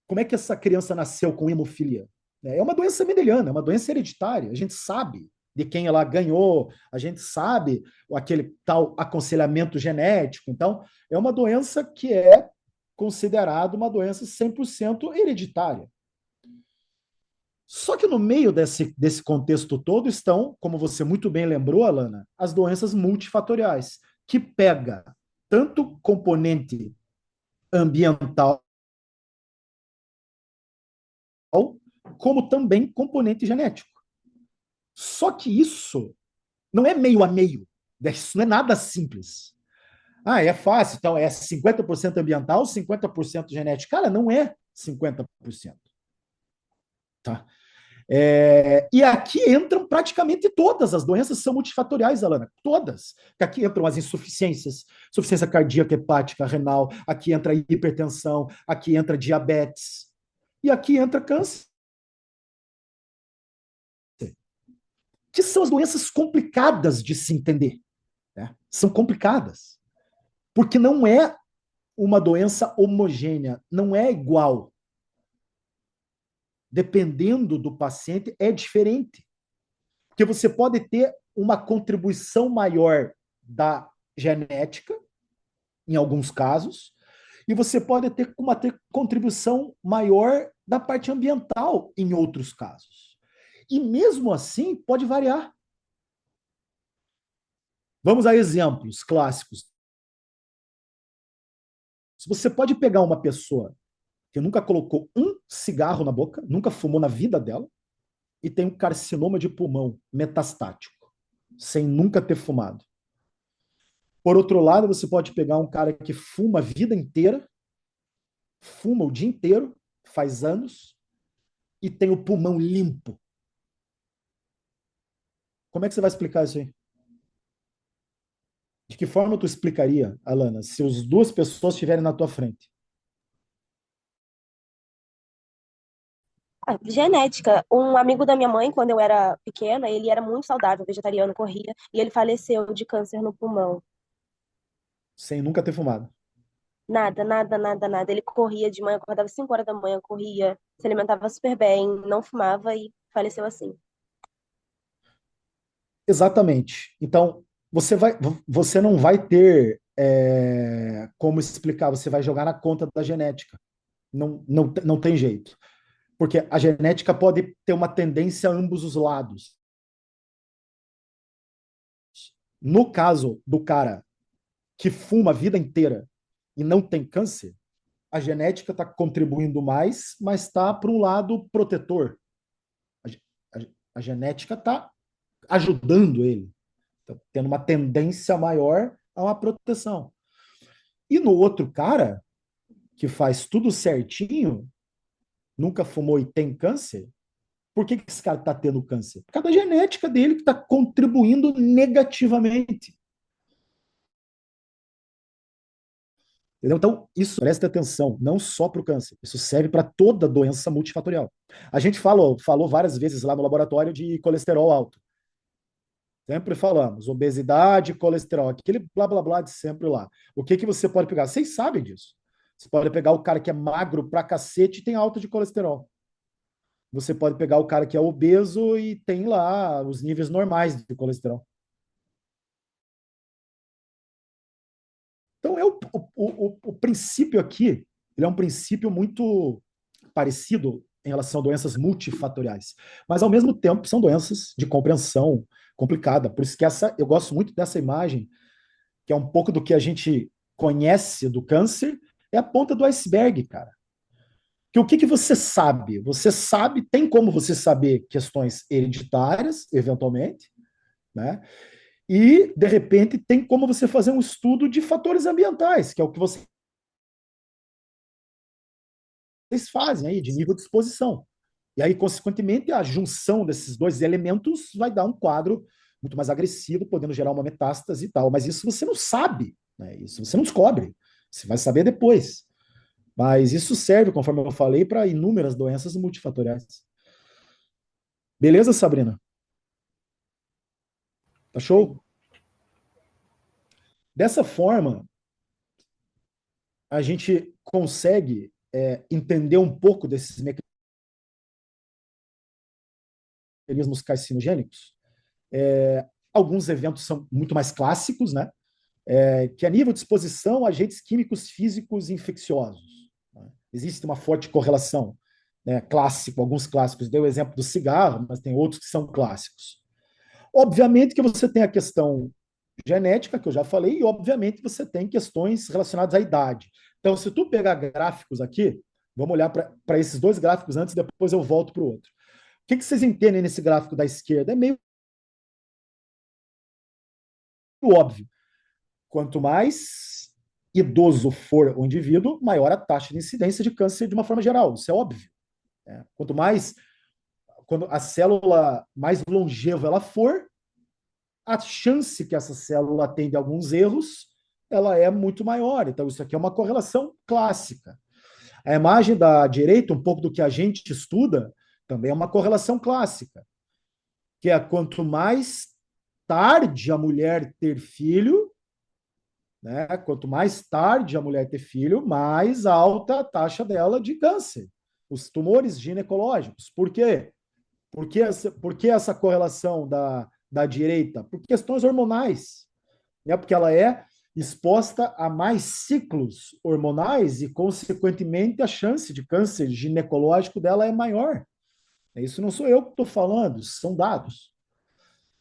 Como é que essa criança nasceu com hemofilia? É uma doença mendeliana, é uma doença hereditária. A gente sabe de quem ela ganhou, a gente sabe aquele tal aconselhamento genético. Então, é uma doença que é considerada uma doença 100% hereditária. Só que no meio desse contexto todo estão, como você muito bem lembrou, Alana, as doenças multifatoriais, que pega tanto componente ambiental como também componente genético. Só que isso não é meio a meio. Isso não é nada simples. Ah, é fácil, então é 50% ambiental, 50% genético. Cara, não é 50%. Tá? E aqui entram praticamente todas as doenças são multifatoriais, Alana, todas. Aqui entram as insuficiências, insuficiência cardíaca, hepática, renal, aqui entra hipertensão, aqui entra diabetes, e aqui entra câncer. Que são as doenças complicadas de se entender. Né? São complicadas. Porque não é uma doença homogênea, não é igual. Dependendo do paciente, é diferente. Porque você pode ter uma contribuição maior da genética, em alguns casos, e você pode ter uma contribuição maior da parte ambiental, em outros casos. E mesmo assim, pode variar. Vamos a exemplos clássicos. Se você pode pegar uma pessoa que nunca colocou um cigarro na boca, nunca fumou na vida dela, e tem um carcinoma de pulmão metastático, sem nunca ter fumado. Por outro lado, você pode pegar um cara que fuma a vida inteira, fuma o dia inteiro, faz anos, e tem o pulmão limpo. Como é que você vai explicar isso aí? De que forma tu explicaria, Alana, se as duas pessoas estiverem na tua frente? Genética. Um amigo da minha mãe, quando eu era pequena, ele era muito saudável, vegetariano, corria, e ele faleceu de câncer no pulmão. Sem nunca ter fumado. Nada, nada, nada, nada. Ele corria de manhã, acordava 5 horas da manhã, corria, se alimentava super bem, não fumava e faleceu assim. Exatamente. Então, você não vai ter como explicar, você vai jogar na conta da genética. Não tem jeito. Porque a genética pode ter uma tendência a ambos os lados. No caso do cara que fuma a vida inteira e não tem câncer, a genética está contribuindo mais, mas está para um lado protetor. A genética está ajudando ele, tá tendo uma tendência maior a uma proteção. E no outro cara, que faz tudo certinho, nunca fumou e tem câncer, por que esse cara está tendo câncer? Por causa da genética dele que está contribuindo negativamente. Entendeu? Então, isso, presta atenção, não só para o câncer, isso serve para toda doença multifatorial. A gente falou várias vezes lá no laboratório de colesterol alto. Sempre falamos, obesidade, colesterol, aquele blá blá blá de sempre lá. O que que você pode pegar? Vocês sabem disso. Você pode pegar o cara que é magro pra cacete e tem alta de colesterol. Você pode pegar o cara que é obeso e tem lá os níveis normais de colesterol. Então, o princípio aqui, ele é um princípio muito parecido em relação a doenças multifatoriais, mas ao mesmo tempo são doenças de compreensão complicada. Por isso que eu gosto muito dessa imagem, que é um pouco do que a gente conhece do câncer, é a ponta do iceberg, cara. Que o que, que você sabe? Você sabe, tem como você saber questões hereditárias, eventualmente, né? E, de repente, tem como você fazer um estudo de fatores ambientais, que é o que vocês fazem aí, de nível de exposição. E aí, consequentemente, a junção desses dois elementos vai dar um quadro muito mais agressivo, podendo gerar uma metástase e tal. Mas isso você não sabe, né? Isso você não descobre. Você vai saber depois. Mas isso serve, conforme eu falei, para inúmeras doenças multifatoriais. Beleza, Sabrina? Tá show? Dessa forma, a gente consegue entender um pouco desses mecanismos carcinogênicos. Alguns eventos são muito mais clássicos, né? Que a nível de exposição a agentes químicos físicos infecciosos. Né? Existe uma forte correlação, né? Clássico, alguns clássicos. Dei o exemplo do cigarro, mas tem outros que são clássicos. Obviamente que você tem a questão genética, que eu já falei, e obviamente você tem questões relacionadas à idade. Então, se tu pegar gráficos aqui, vamos olhar para esses dois gráficos antes, depois eu volto para o outro. O que, que vocês entendem nesse gráfico da esquerda? É meio óbvio. Quanto mais idoso for o indivíduo, maior a taxa de incidência de câncer de uma forma geral. Isso é óbvio. Né? Quando a célula mais longeva ela for, a chance que essa célula tem de alguns erros, ela é muito maior. Então, isso aqui é uma correlação clássica. A imagem da direita, um pouco do que a gente estuda, também é uma correlação clássica, que é quanto mais tarde a mulher ter filho, né, quanto mais tarde a mulher ter filho, mais alta a taxa dela de câncer, os tumores ginecológicos. Por quê? Por que essa correlação da direita? Por questões hormonais. Né? Porque ela é exposta a mais ciclos hormonais e, consequentemente, a chance de câncer ginecológico dela é maior. Isso não sou eu que estou falando, são dados.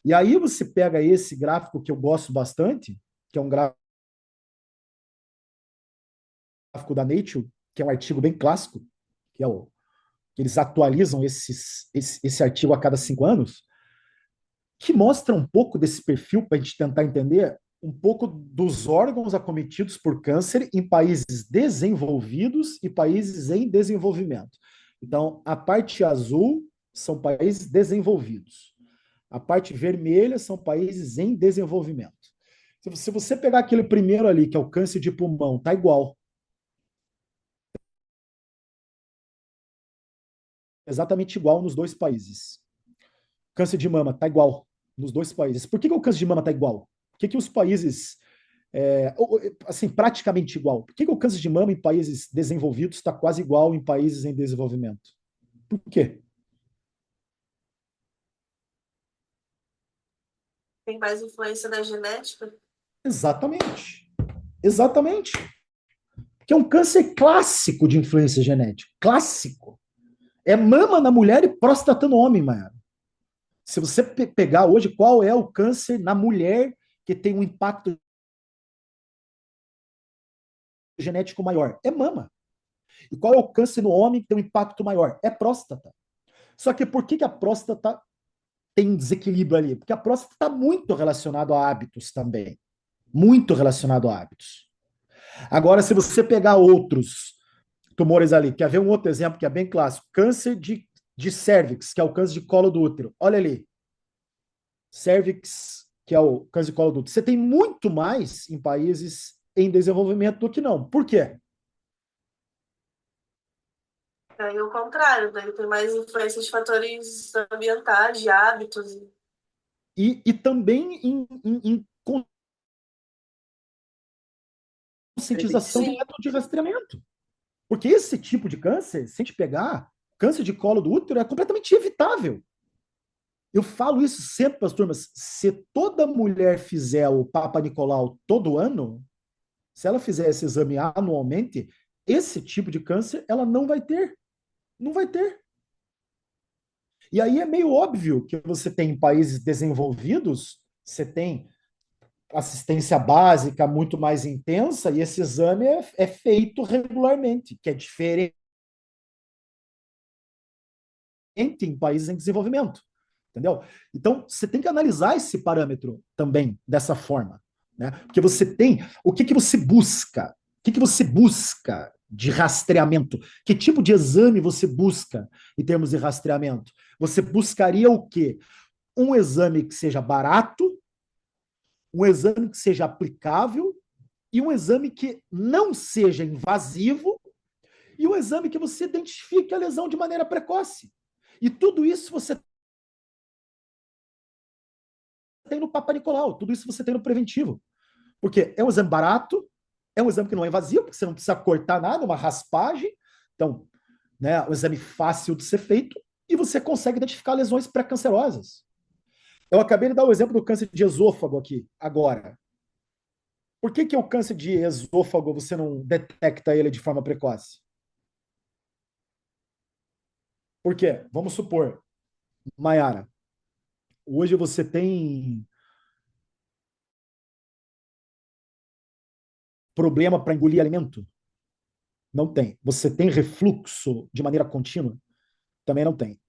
E aí você pega esse gráfico que eu gosto bastante, que é um gráfico da Nature, que é um artigo bem clássico, que é que eles atualizam esse artigo a cada 5 anos, que mostra um pouco desse perfil para a gente tentar entender um pouco dos órgãos acometidos por câncer em países desenvolvidos e países em desenvolvimento. Então, a parte azul são países desenvolvidos. A parte vermelha são países em desenvolvimento. Se você pegar aquele primeiro ali, que é o câncer de pulmão, tá igual. Exatamente igual nos dois países. Câncer de mama tá igual nos dois países. Por que o câncer de mama tá igual? Por que os países assim, praticamente igual? Por que o câncer de mama em países desenvolvidos está quase igual em países em desenvolvimento? Por quê? Tem mais influência da genética? Exatamente. Exatamente. Que é um câncer clássico de influência genética. Clássico. É mama na mulher e próstata no homem, Mayara. Se você pegar hoje qual é o câncer na mulher que tem um impacto genético maior, é mama. E qual é o câncer no homem que tem um impacto maior? É próstata. Só que por que a próstata tem desequilíbrio ali? Porque a próstata está muito relacionado a hábitos também. Muito relacionado a hábitos. Agora, se você pegar outros tumores ali, quer ver um outro exemplo que é bem clássico? Câncer de cervix, que é o câncer de colo do útero. Olha ali. Cervix, que é o câncer de colo do útero. Você tem muito mais em países em desenvolvimento do que não. Por quê? Aí o contrário, daí tem mais influência de fatores ambientais, de hábitos. e também em conscientização do Sim. método de rastreamento. Porque esse tipo de câncer, se a gente pegar, câncer de colo do útero é completamente evitável. Eu falo isso sempre para as turmas. Se toda mulher fizer o Papa Nicolau todo ano, se ela fizer esse exame anualmente, esse tipo de câncer ela não vai ter. Não vai ter. E aí é meio óbvio que você tem em países desenvolvidos, você tem assistência básica muito mais intensa e esse exame é feito regularmente, que é diferente em países em desenvolvimento, entendeu? Então, você tem que analisar esse parâmetro também dessa forma, né? Porque você tem, o que que você busca? O que que você busca de rastreamento? Que tipo de exame você busca em termos de rastreamento? Você buscaria o quê? Um exame que seja barato, um exame que seja aplicável e um exame que não seja invasivo e um exame que você identifique a lesão de maneira precoce. E tudo isso você tem no Papa Nicolau, tudo isso você tem no preventivo. Porque é um exame barato, é um exame que não é invasivo, porque você não precisa cortar nada, uma raspagem. Então, né, um exame fácil de ser feito e você consegue identificar lesões pré-cancerosas. Eu acabei de dar o exemplo do câncer de esôfago aqui, agora. Por que o câncer de esôfago você não detecta ele de forma precoce? Por quê? Vamos supor, Maiara, hoje você tem problema para engolir alimento? Não tem. Você tem refluxo de maneira contínua? Também não tem.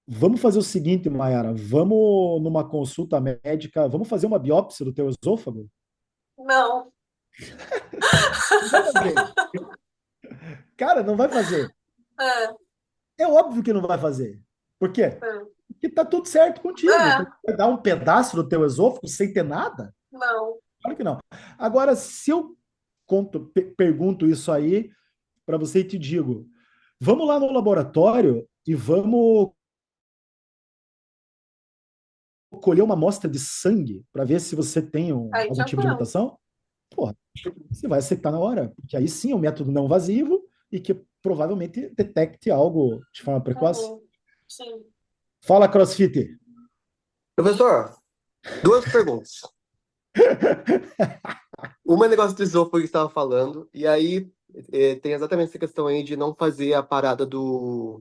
Vamos fazer o seguinte, Maiara, vamos numa consulta médica, vamos fazer uma biópsia do teu esôfago? Não. Não vai fazer. Cara, não vai fazer. É, É óbvio que não vai fazer. Por quê? é, Porque tá tudo certo contigo. é, Vai dar um pedaço do teu esôfago sem ter nada? não. Claro que não. Agora, se eu pergunto isso aí para você e te digo, vamos lá no laboratório e vamos colher uma amostra de sangue para ver se você tem Aí algum já tipo de vamos. mutação? Porra, você vai aceitar na hora, porque aí sim é um método não invasivo e que provavelmente detecte algo de forma precoce. Uhum. Sim. Fala, CrossFit. Professor, duas perguntas. Uma é negócio do esôfago que você estava falando, e aí tem exatamente essa questão aí de não fazer a parada do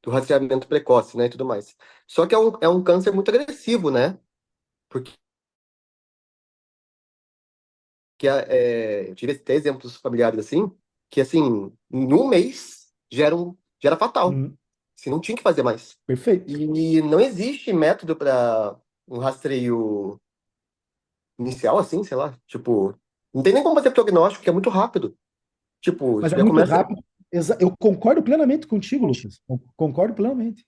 rastreamento precoce, né, e tudo mais. Só que é um câncer muito agressivo, né? Porque eu tive até exemplos familiares assim, que assim, em um mês já era fatal. Assim, não tinha que fazer mais. Perfeito. E não existe método para um rastreio inicial, assim, sei lá, tipo, não tem nem como fazer prognóstico, que é muito rápido. Tipo, Mas é já muito começa. rápido. Eu concordo plenamente contigo, Lucas. Eu concordo plenamente.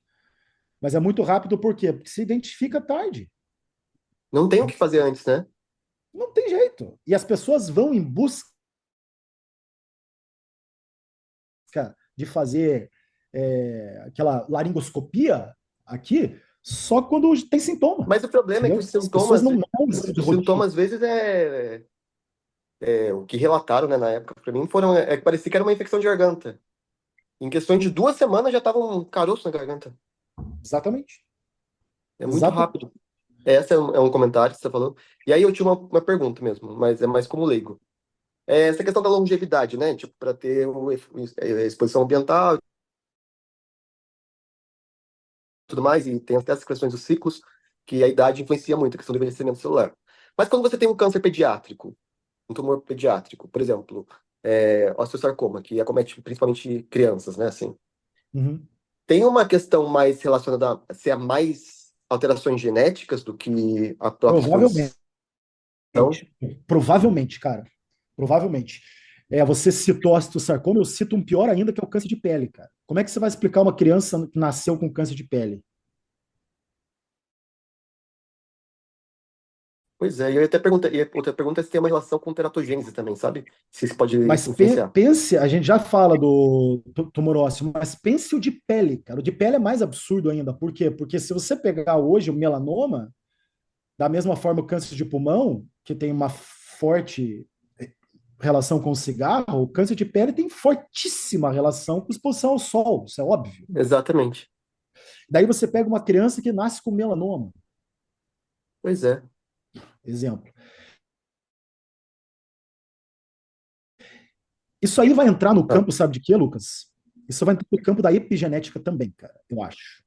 Mas é muito rápido por quê? Porque se identifica tarde. Não tem o que fazer antes, né? Não tem jeito. E as pessoas vão em busca de fazer aquela laringoscopia aqui só quando tem sintoma. Mas o problema é que Entendeu? os As pessoas sintomas, não dão um exame de os rotina. sintomas às vezes o que relataram, né, na época pra mim é que parecia que era uma infecção de garganta. Em questões de 2 semanas já tava um caroço na garganta. Exatamente. É muito Exatamente. rápido. Esse é um comentário que você falou. E aí eu tinha uma pergunta mesmo, mas é mais como leigo. Essa questão da longevidade, né? Tipo, para ter a exposição ambiental e tudo mais, e tem até essas questões dos ciclos, que a idade influencia muito, a questão do envelhecimento celular. Mas quando você tem um câncer pediátrico, um tumor pediátrico, por exemplo, osteosarcoma, que acomete principalmente crianças, né? Assim, Uhum. tem uma questão mais relacionada a se há mais alterações genéticas do que a própria Provavelmente. exposição. Provavelmente, cara. Provavelmente. Você citou osteosarcoma, eu cito um pior ainda, que é o câncer de pele, cara. Como é que você vai explicar uma criança que nasceu com câncer de pele? Pois é, e eu até perguntaria, outra pergunta é se tem uma relação com teratogênese também, sabe? Se isso pode Mas influenciar. pense, a gente já fala do tumor ósseo, mas pense o de pele, cara. O de pele é mais absurdo ainda. Por quê? Porque se você pegar hoje o melanoma, Da mesma forma, o câncer de pulmão, que tem uma forte relação com o cigarro, o câncer de pele tem fortíssima relação com exposição ao sol, isso é óbvio. Exatamente. Daí você pega uma criança que nasce com melanoma, Pois é. exemplo. Isso aí vai entrar no Ah, campo, sabe de quê, Lucas? Isso vai entrar no campo da epigenética também, cara, eu acho.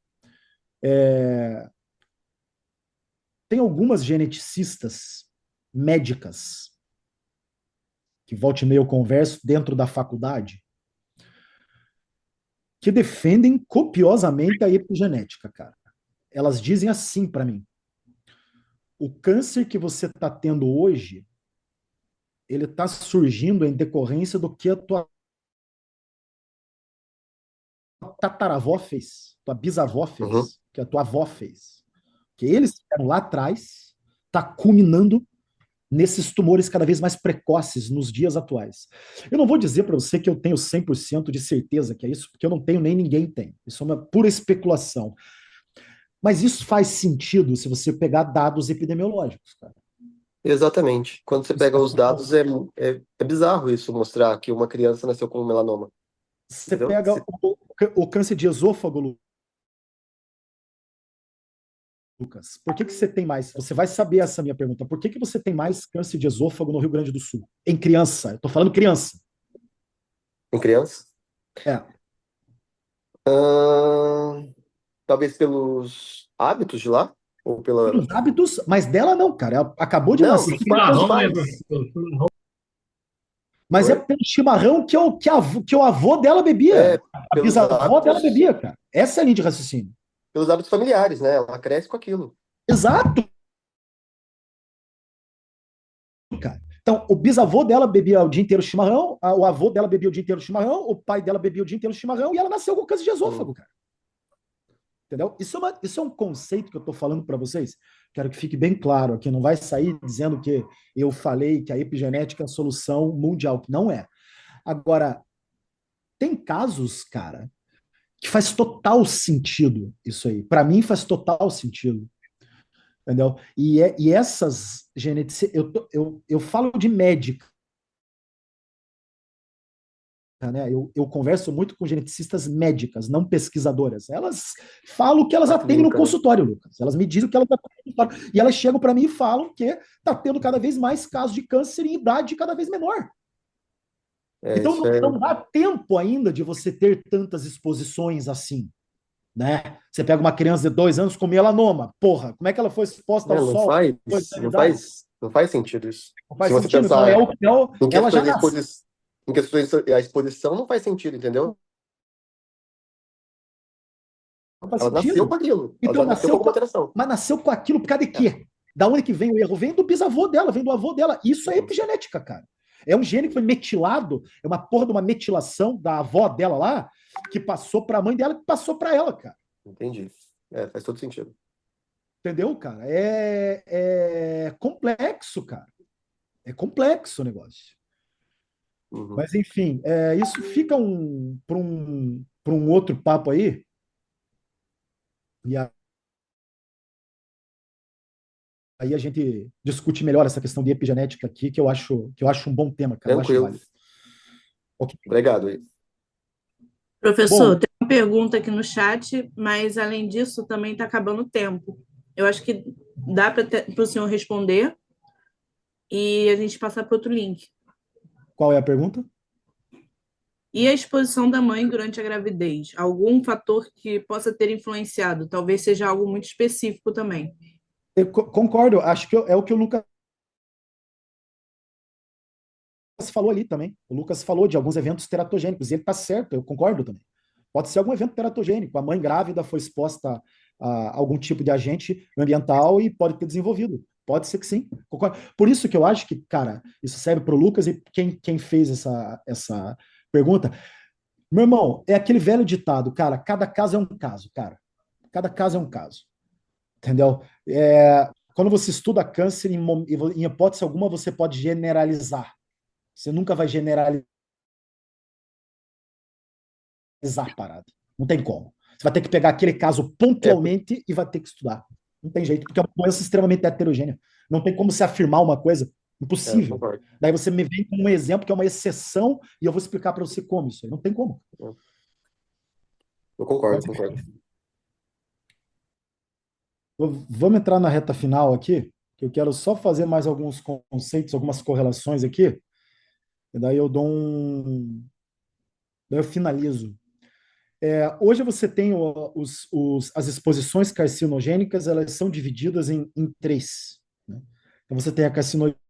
Tem algumas geneticistas médicas, que volta e meia eu converso dentro da faculdade, que defendem copiosamente a epigenética, cara. Elas dizem assim para mim: o câncer que você está tendo hoje, ele está surgindo em decorrência do que a tua tataravó fez, tua bisavó uhum. fez, que a tua avó fez. Que eles fizeram lá atrás, está culminando nesses tumores cada vez mais precoces nos dias atuais. Eu não vou dizer para você que eu tenho 100% de certeza que é isso, porque eu não tenho, nem ninguém tem. Isso é uma pura especulação. Mas isso faz sentido se você pegar dados epidemiológicos, cara. Exatamente. Quando você Isso pega faz os dados, é bizarro isso, mostrar que uma criança nasceu com melanoma. Você Entendeu? pega o câncer de esôfago, Lucas. Por que você tem mais? Você vai saber essa minha pergunta. Por que você tem mais câncer de esôfago no Rio Grande do Sul? Em criança. Eu tô falando criança. Em criança? É. Talvez pelos hábitos de lá? Ou pela. Pelos hábitos, mas dela não, cara. Ela acabou de Não, nascer. dos próprios pais. Mas é Oi? pelo chimarrão que o avô dela bebia. A Pelos bisavó dela hábitos, bebia, cara. Essa é a linha de raciocínio. pelos hábitos familiares, né? Ela cresce com aquilo. Exato, cara. Então, o bisavô dela bebia o dia inteiro chimarrão, o avô dela bebia o dia inteiro chimarrão, o pai dela bebia o dia inteiro chimarrão e ela nasceu com câncer de esôfago, cara. Entendeu? Isso é um conceito que eu estou falando para vocês. Quero que fique bem claro aqui. Não vai sair dizendo que eu falei que a epigenética é a solução mundial, que não é. Agora, tem casos, cara, que faz total sentido isso aí. Para mim faz total sentido. Entendeu? E essas geneticistas, eu falo de médica, né? Eu converso muito com geneticistas médicas, não pesquisadoras. Elas falam o que elas A atendem no clínica, né? consultório, Lucas. Elas me dizem o que elas atendem no consultório. E elas chegam para mim e falam que está tendo cada vez mais casos de câncer em idade cada vez menor. Então Isso é. não dá tempo ainda de você ter tantas exposições assim, né? Você pega uma criança de 2 anos com melanoma, porra, como é que ela foi exposta ao Não sol? não faz sentido isso. Não faz Se você sentido. Então, pensar em ela já questões de nasce. em questões da exposição, não faz sentido, entendeu? Não faz Ela nasceu sentido. com aquilo. Ela Então já nasceu com alguma alteração. mas nasceu com aquilo por causa de quê? Da onde que vem o erro? Vem do bisavô dela, vem do avô dela. Isso é epigenética, cara. É um gene que foi metilado, é uma porra de uma metilação da avó dela lá, que passou para a mãe dela, que passou para ela, cara. Entendi. Faz todo sentido. Entendeu, cara? É complexo, cara. É complexo o negócio. Uhum. Mas, enfim, isso fica para um outro papo aí. E aí a gente discute melhor essa questão de epigenética aqui, que eu acho um bom tema, cara. Eu acho Tranquilo. válido. Ok. Obrigado. Professor, Bom, tem uma pergunta aqui no chat, mas além disso também está acabando o tempo. Eu acho que dá para o senhor responder e a gente passar para outro link. qual é a pergunta? E a exposição da mãe durante a gravidez? Algum fator que possa ter influenciado? Talvez seja algo muito específico também. Eu concordo, acho que é o que o Lucas falou ali também. O Lucas falou de alguns eventos teratogênicos, e ele está certo, eu concordo também. Pode ser algum evento teratogênico. A mãe grávida foi exposta a algum tipo de agente ambiental e pode ter desenvolvido. Pode ser que sim. Concordo. Por isso que eu acho que, cara, isso serve para o Lucas e quem fez essa pergunta. Meu irmão, é aquele velho ditado, cara, cada caso é um caso, cara. Cada caso é um caso. Entendeu? Quando você estuda câncer, em hipótese alguma, você pode generalizar. Você nunca vai generalizar a parada. Não tem como. Você vai ter que pegar aquele caso pontualmente e vai ter que estudar. Não tem jeito, porque é uma doença extremamente heterogênea. Não tem como se afirmar uma coisa. Eu Impossível. concordo. Daí você me vem com um exemplo que é uma exceção e eu vou explicar para você como isso aí. Não tem como. Eu concordo, Mas, concordo. vamos entrar na reta final aqui, que eu quero só fazer mais alguns conceitos, algumas correlações aqui, e daí eu dou um. Daí eu finalizo. Hoje você tem as exposições carcinogênicas, elas são divididas em três. Né? Então você tem a carcinogênese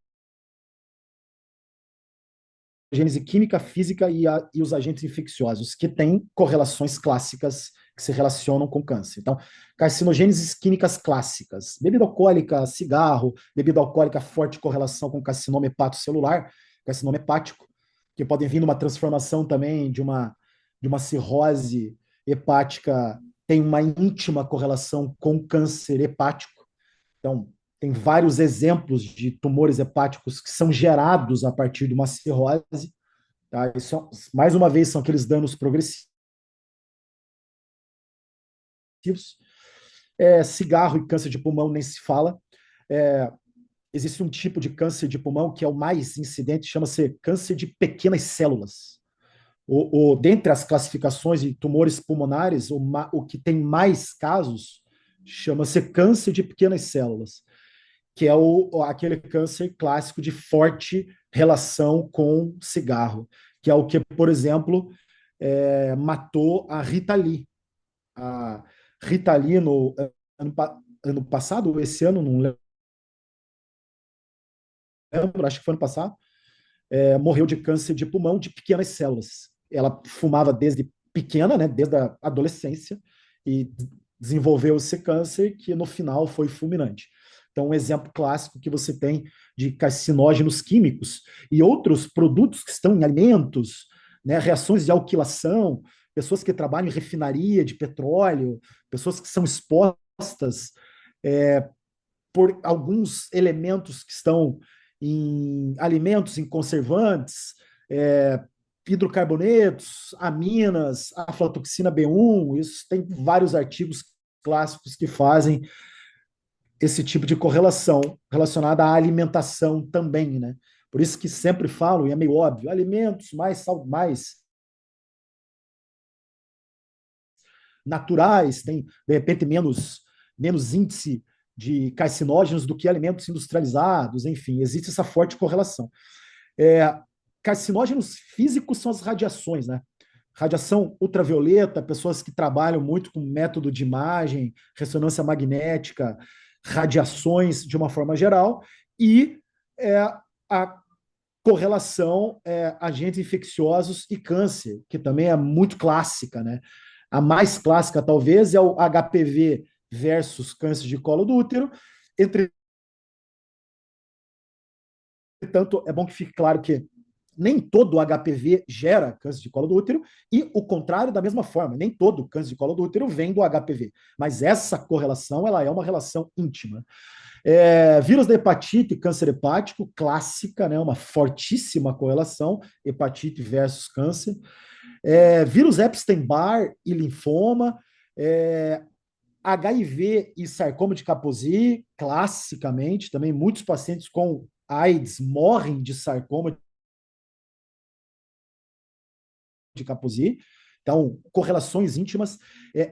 química, física e os agentes infecciosos, que têm correlações clássicas que se relacionam com câncer. Então, carcinogêneses químicas clássicas, bebida alcoólica, cigarro, bebida alcoólica, forte correlação com carcinoma hepatocelular, carcinoma hepático, que podem vir numa transformação também de uma cirrose hepática, tem uma íntima correlação com câncer hepático. Então, tem vários exemplos de tumores hepáticos que são gerados a partir de uma cirrose. Tá? Isso, mais uma vez, são aqueles danos progressivos. Cigarro e câncer de pulmão nem se fala. Existe um tipo de câncer de pulmão que é o mais incidente, chama-se câncer de pequenas células. Dentre as classificações de tumores pulmonares, o que tem mais casos chama-se câncer de pequenas células, que é aquele câncer clássico de forte relação com cigarro, que é o que, por exemplo, matou a Rita Lee. A Rita Lee, no ano passado, ou esse ano, não lembro, acho que foi ano passado, morreu de câncer de pulmão de pequenas células. Ela fumava desde pequena, né, desde a adolescência, e desenvolveu esse câncer que no final foi fulminante. Então, um exemplo clássico que você tem de carcinógenos químicos e outros produtos que estão em alimentos, né, reações de alquilação, pessoas que trabalham em refinaria de petróleo, pessoas que são expostas por alguns elementos que estão em alimentos, em conservantes, hidrocarbonetos, aminas, aflatoxina B1, isso tem vários artigos clássicos que fazem esse tipo de correlação relacionada à alimentação também, né? Por isso que sempre falo, e é meio óbvio, alimentos mais naturais, tem, de repente, menos índice de carcinógenos do que alimentos industrializados, enfim, existe essa forte correlação. Carcinógenos físicos são as radiações, né? Radiação ultravioleta, pessoas que trabalham muito com método de imagem, ressonância magnética, radiações de uma forma geral, e a correlação agentes infecciosos e câncer, que também é muito clássica, né? A mais clássica, talvez, é o HPV versus câncer de colo do útero. Entretanto, é bom que fique claro que nem todo HPV gera câncer de colo do útero, e o contrário da mesma forma, nem todo câncer de colo do útero vem do HPV. Mas essa correlação, ela é uma relação íntima. Vírus da hepatite, câncer hepático, clássica, né, uma fortíssima correlação, hepatite versus câncer. Vírus Epstein-Barr e linfoma, HIV e sarcoma de Kaposi, classicamente, também muitos pacientes com AIDS morrem de sarcoma de Kaposi. Então, correlações íntimas.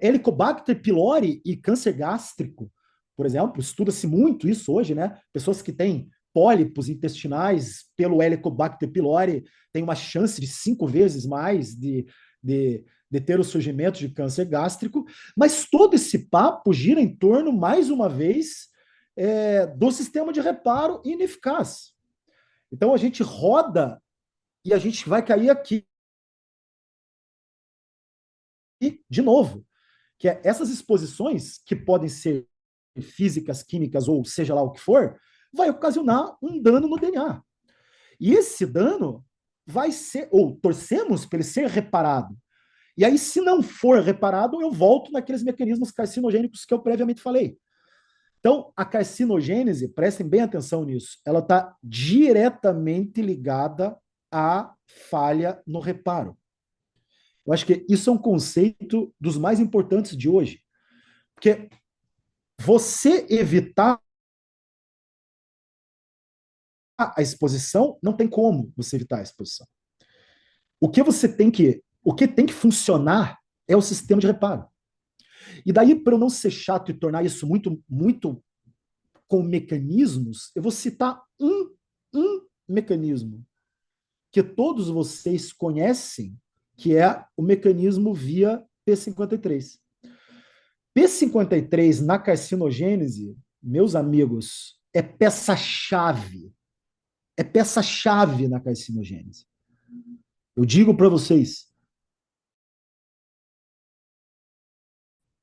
Helicobacter pylori e câncer gástrico, por exemplo, estuda-se muito isso hoje, né? Pessoas que têm pólipos intestinais pelo Helicobacter pylori têm uma chance de 5 vezes mais de ter o surgimento de câncer gástrico, mas todo esse papo gira em torno, mais uma vez, do sistema de reparo ineficaz. Então, a gente roda e a gente vai cair aqui de novo, que essas exposições, que podem ser físicas, químicas, ou seja lá o que for, vai ocasionar um dano no DNA. E esse dano vai ser, ou torcemos para ele ser reparado. E aí, se não for reparado, eu volto naqueles mecanismos carcinogênicos que eu previamente falei. Então, a carcinogênese, prestem bem atenção nisso, ela está diretamente ligada à falha no reparo. Eu acho que isso é um conceito dos mais importantes de hoje. Porque Você evitar a exposição, não tem como você evitar a exposição. O que tem que funcionar é o sistema de reparo. E daí, para eu não ser chato e tornar isso muito, muito com mecanismos, eu vou citar um mecanismo que todos vocês conhecem, que é o mecanismo via P53. P53 na carcinogênese, meus amigos, é peça-chave. É peça-chave na carcinogênese. Eu digo para vocês,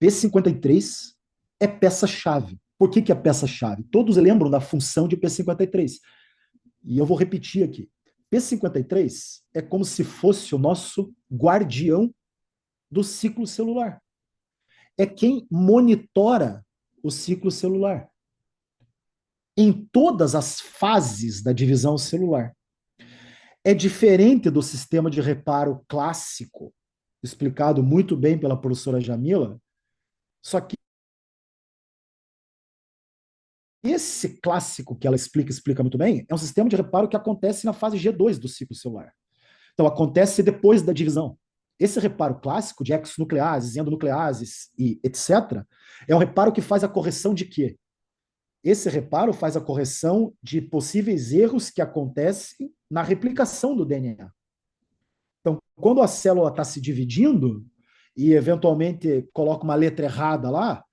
P53 é peça-chave. Por que é peça-chave? Todos lembram da função de P53. E eu vou repetir aqui. P53 é como se fosse o nosso guardião do ciclo celular. É quem monitora o ciclo celular em todas as fases da divisão celular. É diferente do sistema de reparo clássico, explicado muito bem pela professora Jamila, só que esse clássico que ela explica muito bem, é um sistema de reparo que acontece na fase G2 do ciclo celular. Então, acontece depois da divisão. Esse reparo clássico de exonucleases, endonucleases e etc., é um reparo que faz a correção de quê? Esse reparo faz a correção de possíveis erros que acontecem na replicação do DNA. Então, quando a célula está se dividindo e eventualmente coloca uma letra errada lá,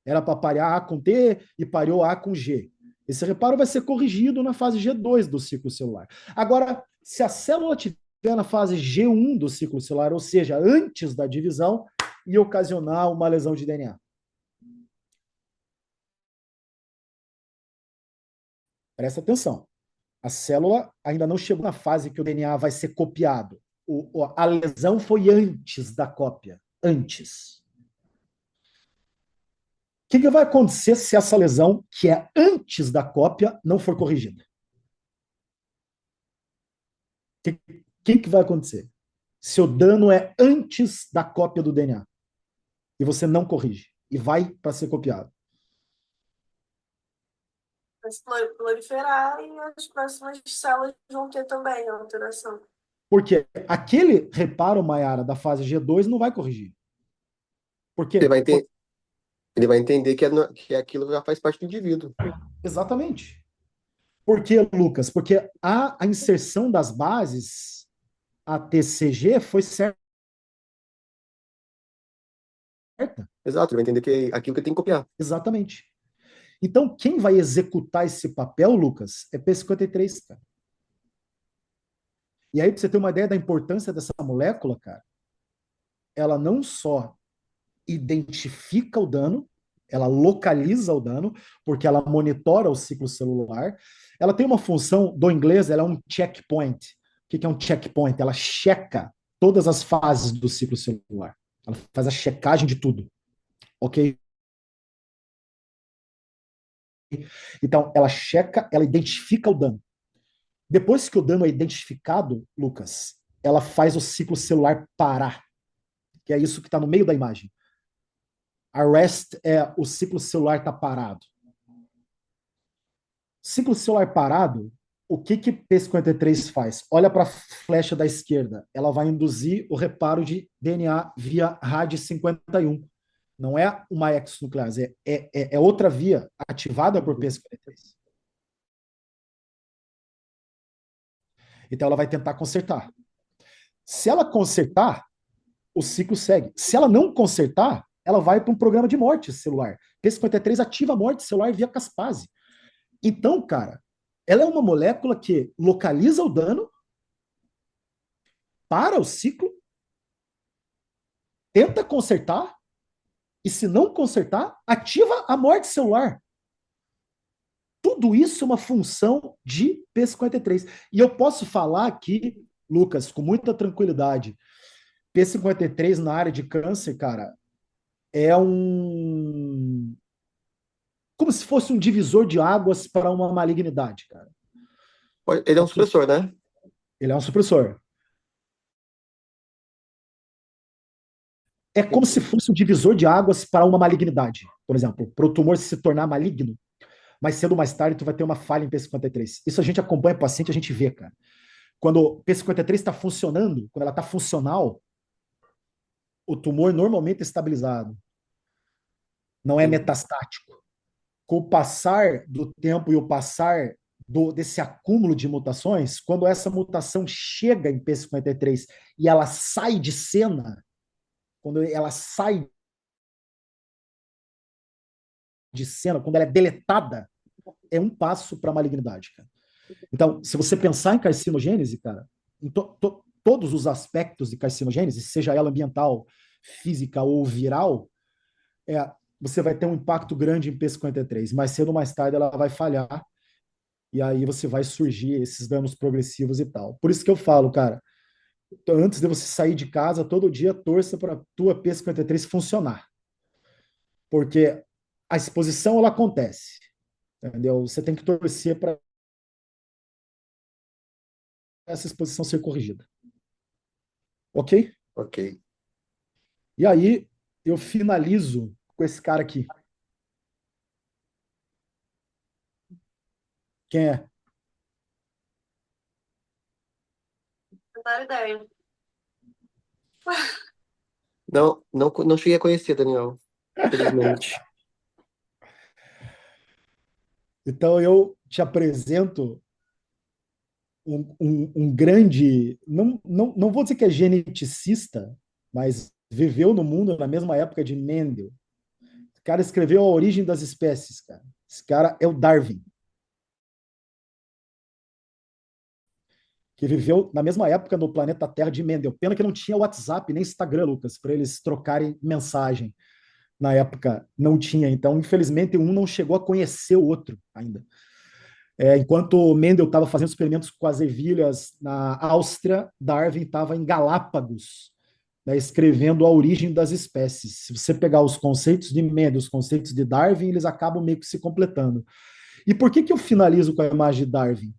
era para parar A com T e parou A com G. Esse reparo vai ser corrigido na fase G2 do ciclo celular. Agora, se a célula estiver na fase G1 do ciclo celular, ou seja, antes da divisão, e ocasionar uma lesão de DNA. Presta atenção. A célula ainda não chegou na fase que o DNA vai ser copiado. A lesão foi antes da cópia. Antes. O que vai acontecer se essa lesão, que é antes da cópia, não for corrigida? O que vai acontecer? Se o dano é antes da cópia do DNA e você não corrige e vai para ser copiado. Vai se proliferar e as próximas células vão ter também a alteração. Porque aquele reparo, Maiara, da fase G2 não vai corrigir. Por quê? Ele vai entender que aquilo já faz parte do indivíduo. Exatamente. Por que, Lucas? Porque a inserção das bases, a TCG, foi certa. Exato, ele vai entender que aquilo que ele tem que copiar. Exatamente. Então, quem vai executar esse papel, Lucas, é P53, cara. E aí, para você ter uma ideia da importância dessa molécula, cara, ela não só identifica o dano, ela localiza o dano, porque ela monitora o ciclo celular. Ela tem uma função, do inglês, ela é um checkpoint. O que é um checkpoint? Ela checa todas as fases do ciclo celular. Ela faz a checagem de tudo. Ok? Então, ela checa, ela identifica o dano. Depois que o dano é identificado, Lucas, ela faz o ciclo celular parar. Que é isso que está no meio da imagem. Arrest é o ciclo celular está parado. Ciclo celular parado, o que P53 faz? Olha para a flecha da esquerda. Ela vai induzir o reparo de DNA via RAD51. Não é uma exonuclease, é outra via ativada por P53. Então ela vai tentar consertar. Se ela consertar, o ciclo segue. Se ela não consertar, ela vai para um programa de morte celular. P53 ativa a morte celular via caspase. Então, cara, ela é uma molécula que localiza o dano, para o ciclo, tenta consertar, e se não consertar, ativa a morte celular. Tudo isso é uma função de P53. E eu posso falar aqui, Lucas, com muita tranquilidade, P53 na área de câncer, cara, é como se fosse um divisor de águas para uma malignidade, cara. Ele é um supressor, né? Ele é um supressor. É como se fosse um divisor de águas para uma malignidade, por exemplo, para o tumor se tornar maligno, mas cedo ou mais tarde tu vai ter uma falha em P53. Isso a gente acompanha o paciente, a gente vê, cara. Quando o P53 está funcionando, quando ela está funcional, o tumor normalmente é estabilizado, não é metastático. Com o passar do tempo e o passar desse acúmulo de mutações, quando essa mutação chega em P53 e ela sai de cena, quando ela sai de cena, quando ela é deletada, é um passo para a malignidade, cara. Então, se você pensar em carcinogênese, cara, em todos os aspectos de carcinogênese, seja ela ambiental, física ou viral, você vai ter um impacto grande em P53. Mais cedo ou mais tarde ela vai falhar e aí você vai surgir esses danos progressivos e tal. Por isso que eu falo, cara, antes de você sair de casa, todo dia torça para a tua P53 funcionar. Porque a exposição, ela acontece, entendeu? Você tem que torcer para essa exposição ser corrigida. Ok? Ok. E aí, eu finalizo com esse cara aqui. Quem é? Não dá ideia. Não cheguei a conhecer, Daniel. Infelizmente. Então, eu te apresento um grande, não vou dizer que é geneticista, mas viveu no mundo na mesma época de Mendel. O cara escreveu A Origem das Espécies, cara. Esse cara é o Darwin, que viveu na mesma época no planeta Terra de Mendel. Pena que não tinha WhatsApp nem Instagram, Lucas, para eles trocarem mensagem. Na época não tinha, então infelizmente um não chegou a conhecer o outro ainda. Enquanto Mendel estava fazendo experimentos com as ervilhas na Áustria, Darwin estava em Galápagos, né, escrevendo A Origem das Espécies. Se você pegar os conceitos de Mendel, os conceitos de Darwin, eles acabam meio que se completando. E por que eu finalizo com a imagem de Darwin?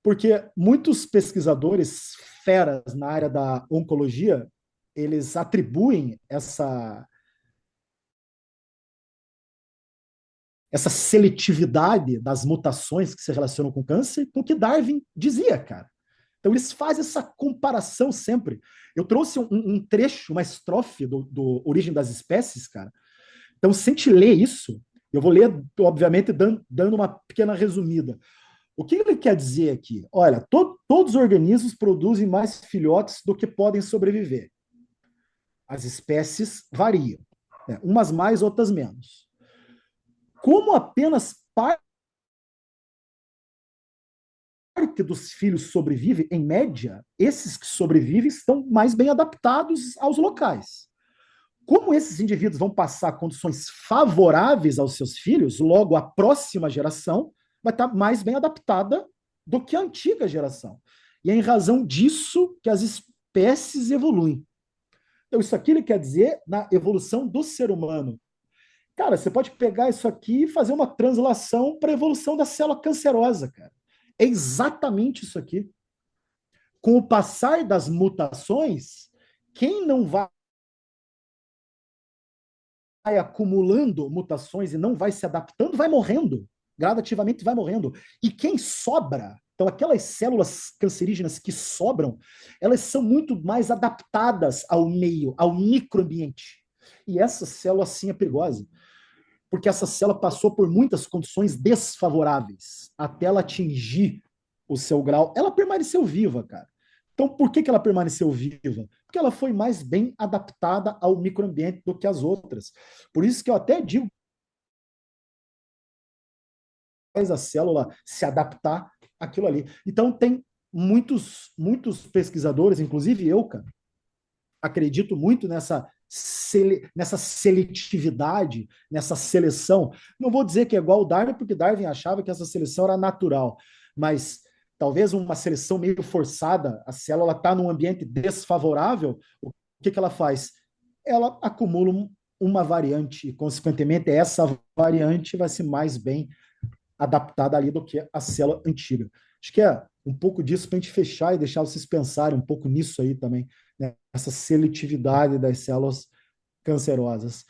Porque muitos pesquisadores feras na área da oncologia, eles atribuem essa seletividade das mutações que se relacionam com o câncer com o que Darwin dizia, cara. Então, eles fazem essa comparação sempre. Eu trouxe um trecho, uma estrofe do Origem das Espécies, cara. Então, se a gente ler isso, eu vou ler, obviamente, dando uma pequena resumida. O que ele quer dizer aqui? Olha, todos os organismos produzem mais filhotes do que podem sobreviver. As espécies variam, né? Umas mais, outras menos. Como apenas parte dos filhos sobrevive, em média, esses que sobrevivem estão mais bem adaptados aos locais. Como esses indivíduos vão passar condições favoráveis aos seus filhos, logo a próxima geração vai estar mais bem adaptada do que a antiga geração. E é em razão disso que as espécies evoluem. Então, isso aqui ele quer dizer na evolução do ser humano. Cara, você pode pegar isso aqui e fazer uma translação para a evolução da célula cancerosa, cara. É exatamente isso aqui. Com o passar das mutações, quem não vai acumulando mutações e não vai se adaptando, vai morrendo. Gradativamente vai morrendo. E quem sobra, então aquelas células cancerígenas que sobram, elas são muito mais adaptadas ao meio, ao microambiente. E essa célula, sim, é perigosa. Porque essa célula passou por muitas condições desfavoráveis até ela atingir o seu grau. Ela permaneceu viva, cara. Então, por que ela permaneceu viva? Porque ela foi mais bem adaptada ao microambiente do que as outras. Por isso que eu até digo faz a célula se adaptar àquilo ali. Então, tem muitos pesquisadores, inclusive eu, cara, acredito muito nessa seletividade, nessa seleção. Não vou dizer que é igual o Darwin, porque Darwin achava que essa seleção era natural, mas talvez uma seleção meio forçada, a célula está num ambiente desfavorável, o que ela faz? Ela acumula uma variante, e, consequentemente, essa variante vai ser mais bem adaptada ali do que a célula antiga. Acho que é um pouco disso para a gente fechar e deixar vocês pensarem um pouco nisso aí também, né? Essa seletividade das células cancerosas.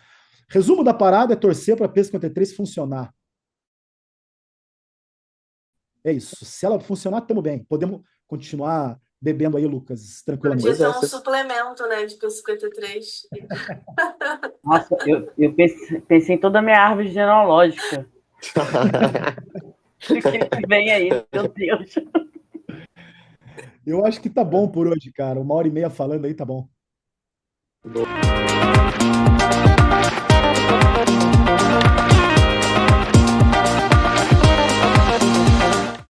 Resumo da parada é torcer para a P53 funcionar. É isso. Se ela funcionar, estamos bem. Podemos continuar bebendo aí, Lucas, tranquilamente. Podia ter um Pois é, suplemento, né, de P53. Nossa, eu pensei em toda a minha árvore genealógica. O que vem aí, meu Deus. Eu acho que tá bom por hoje, cara. 1h30 falando aí, tá bom.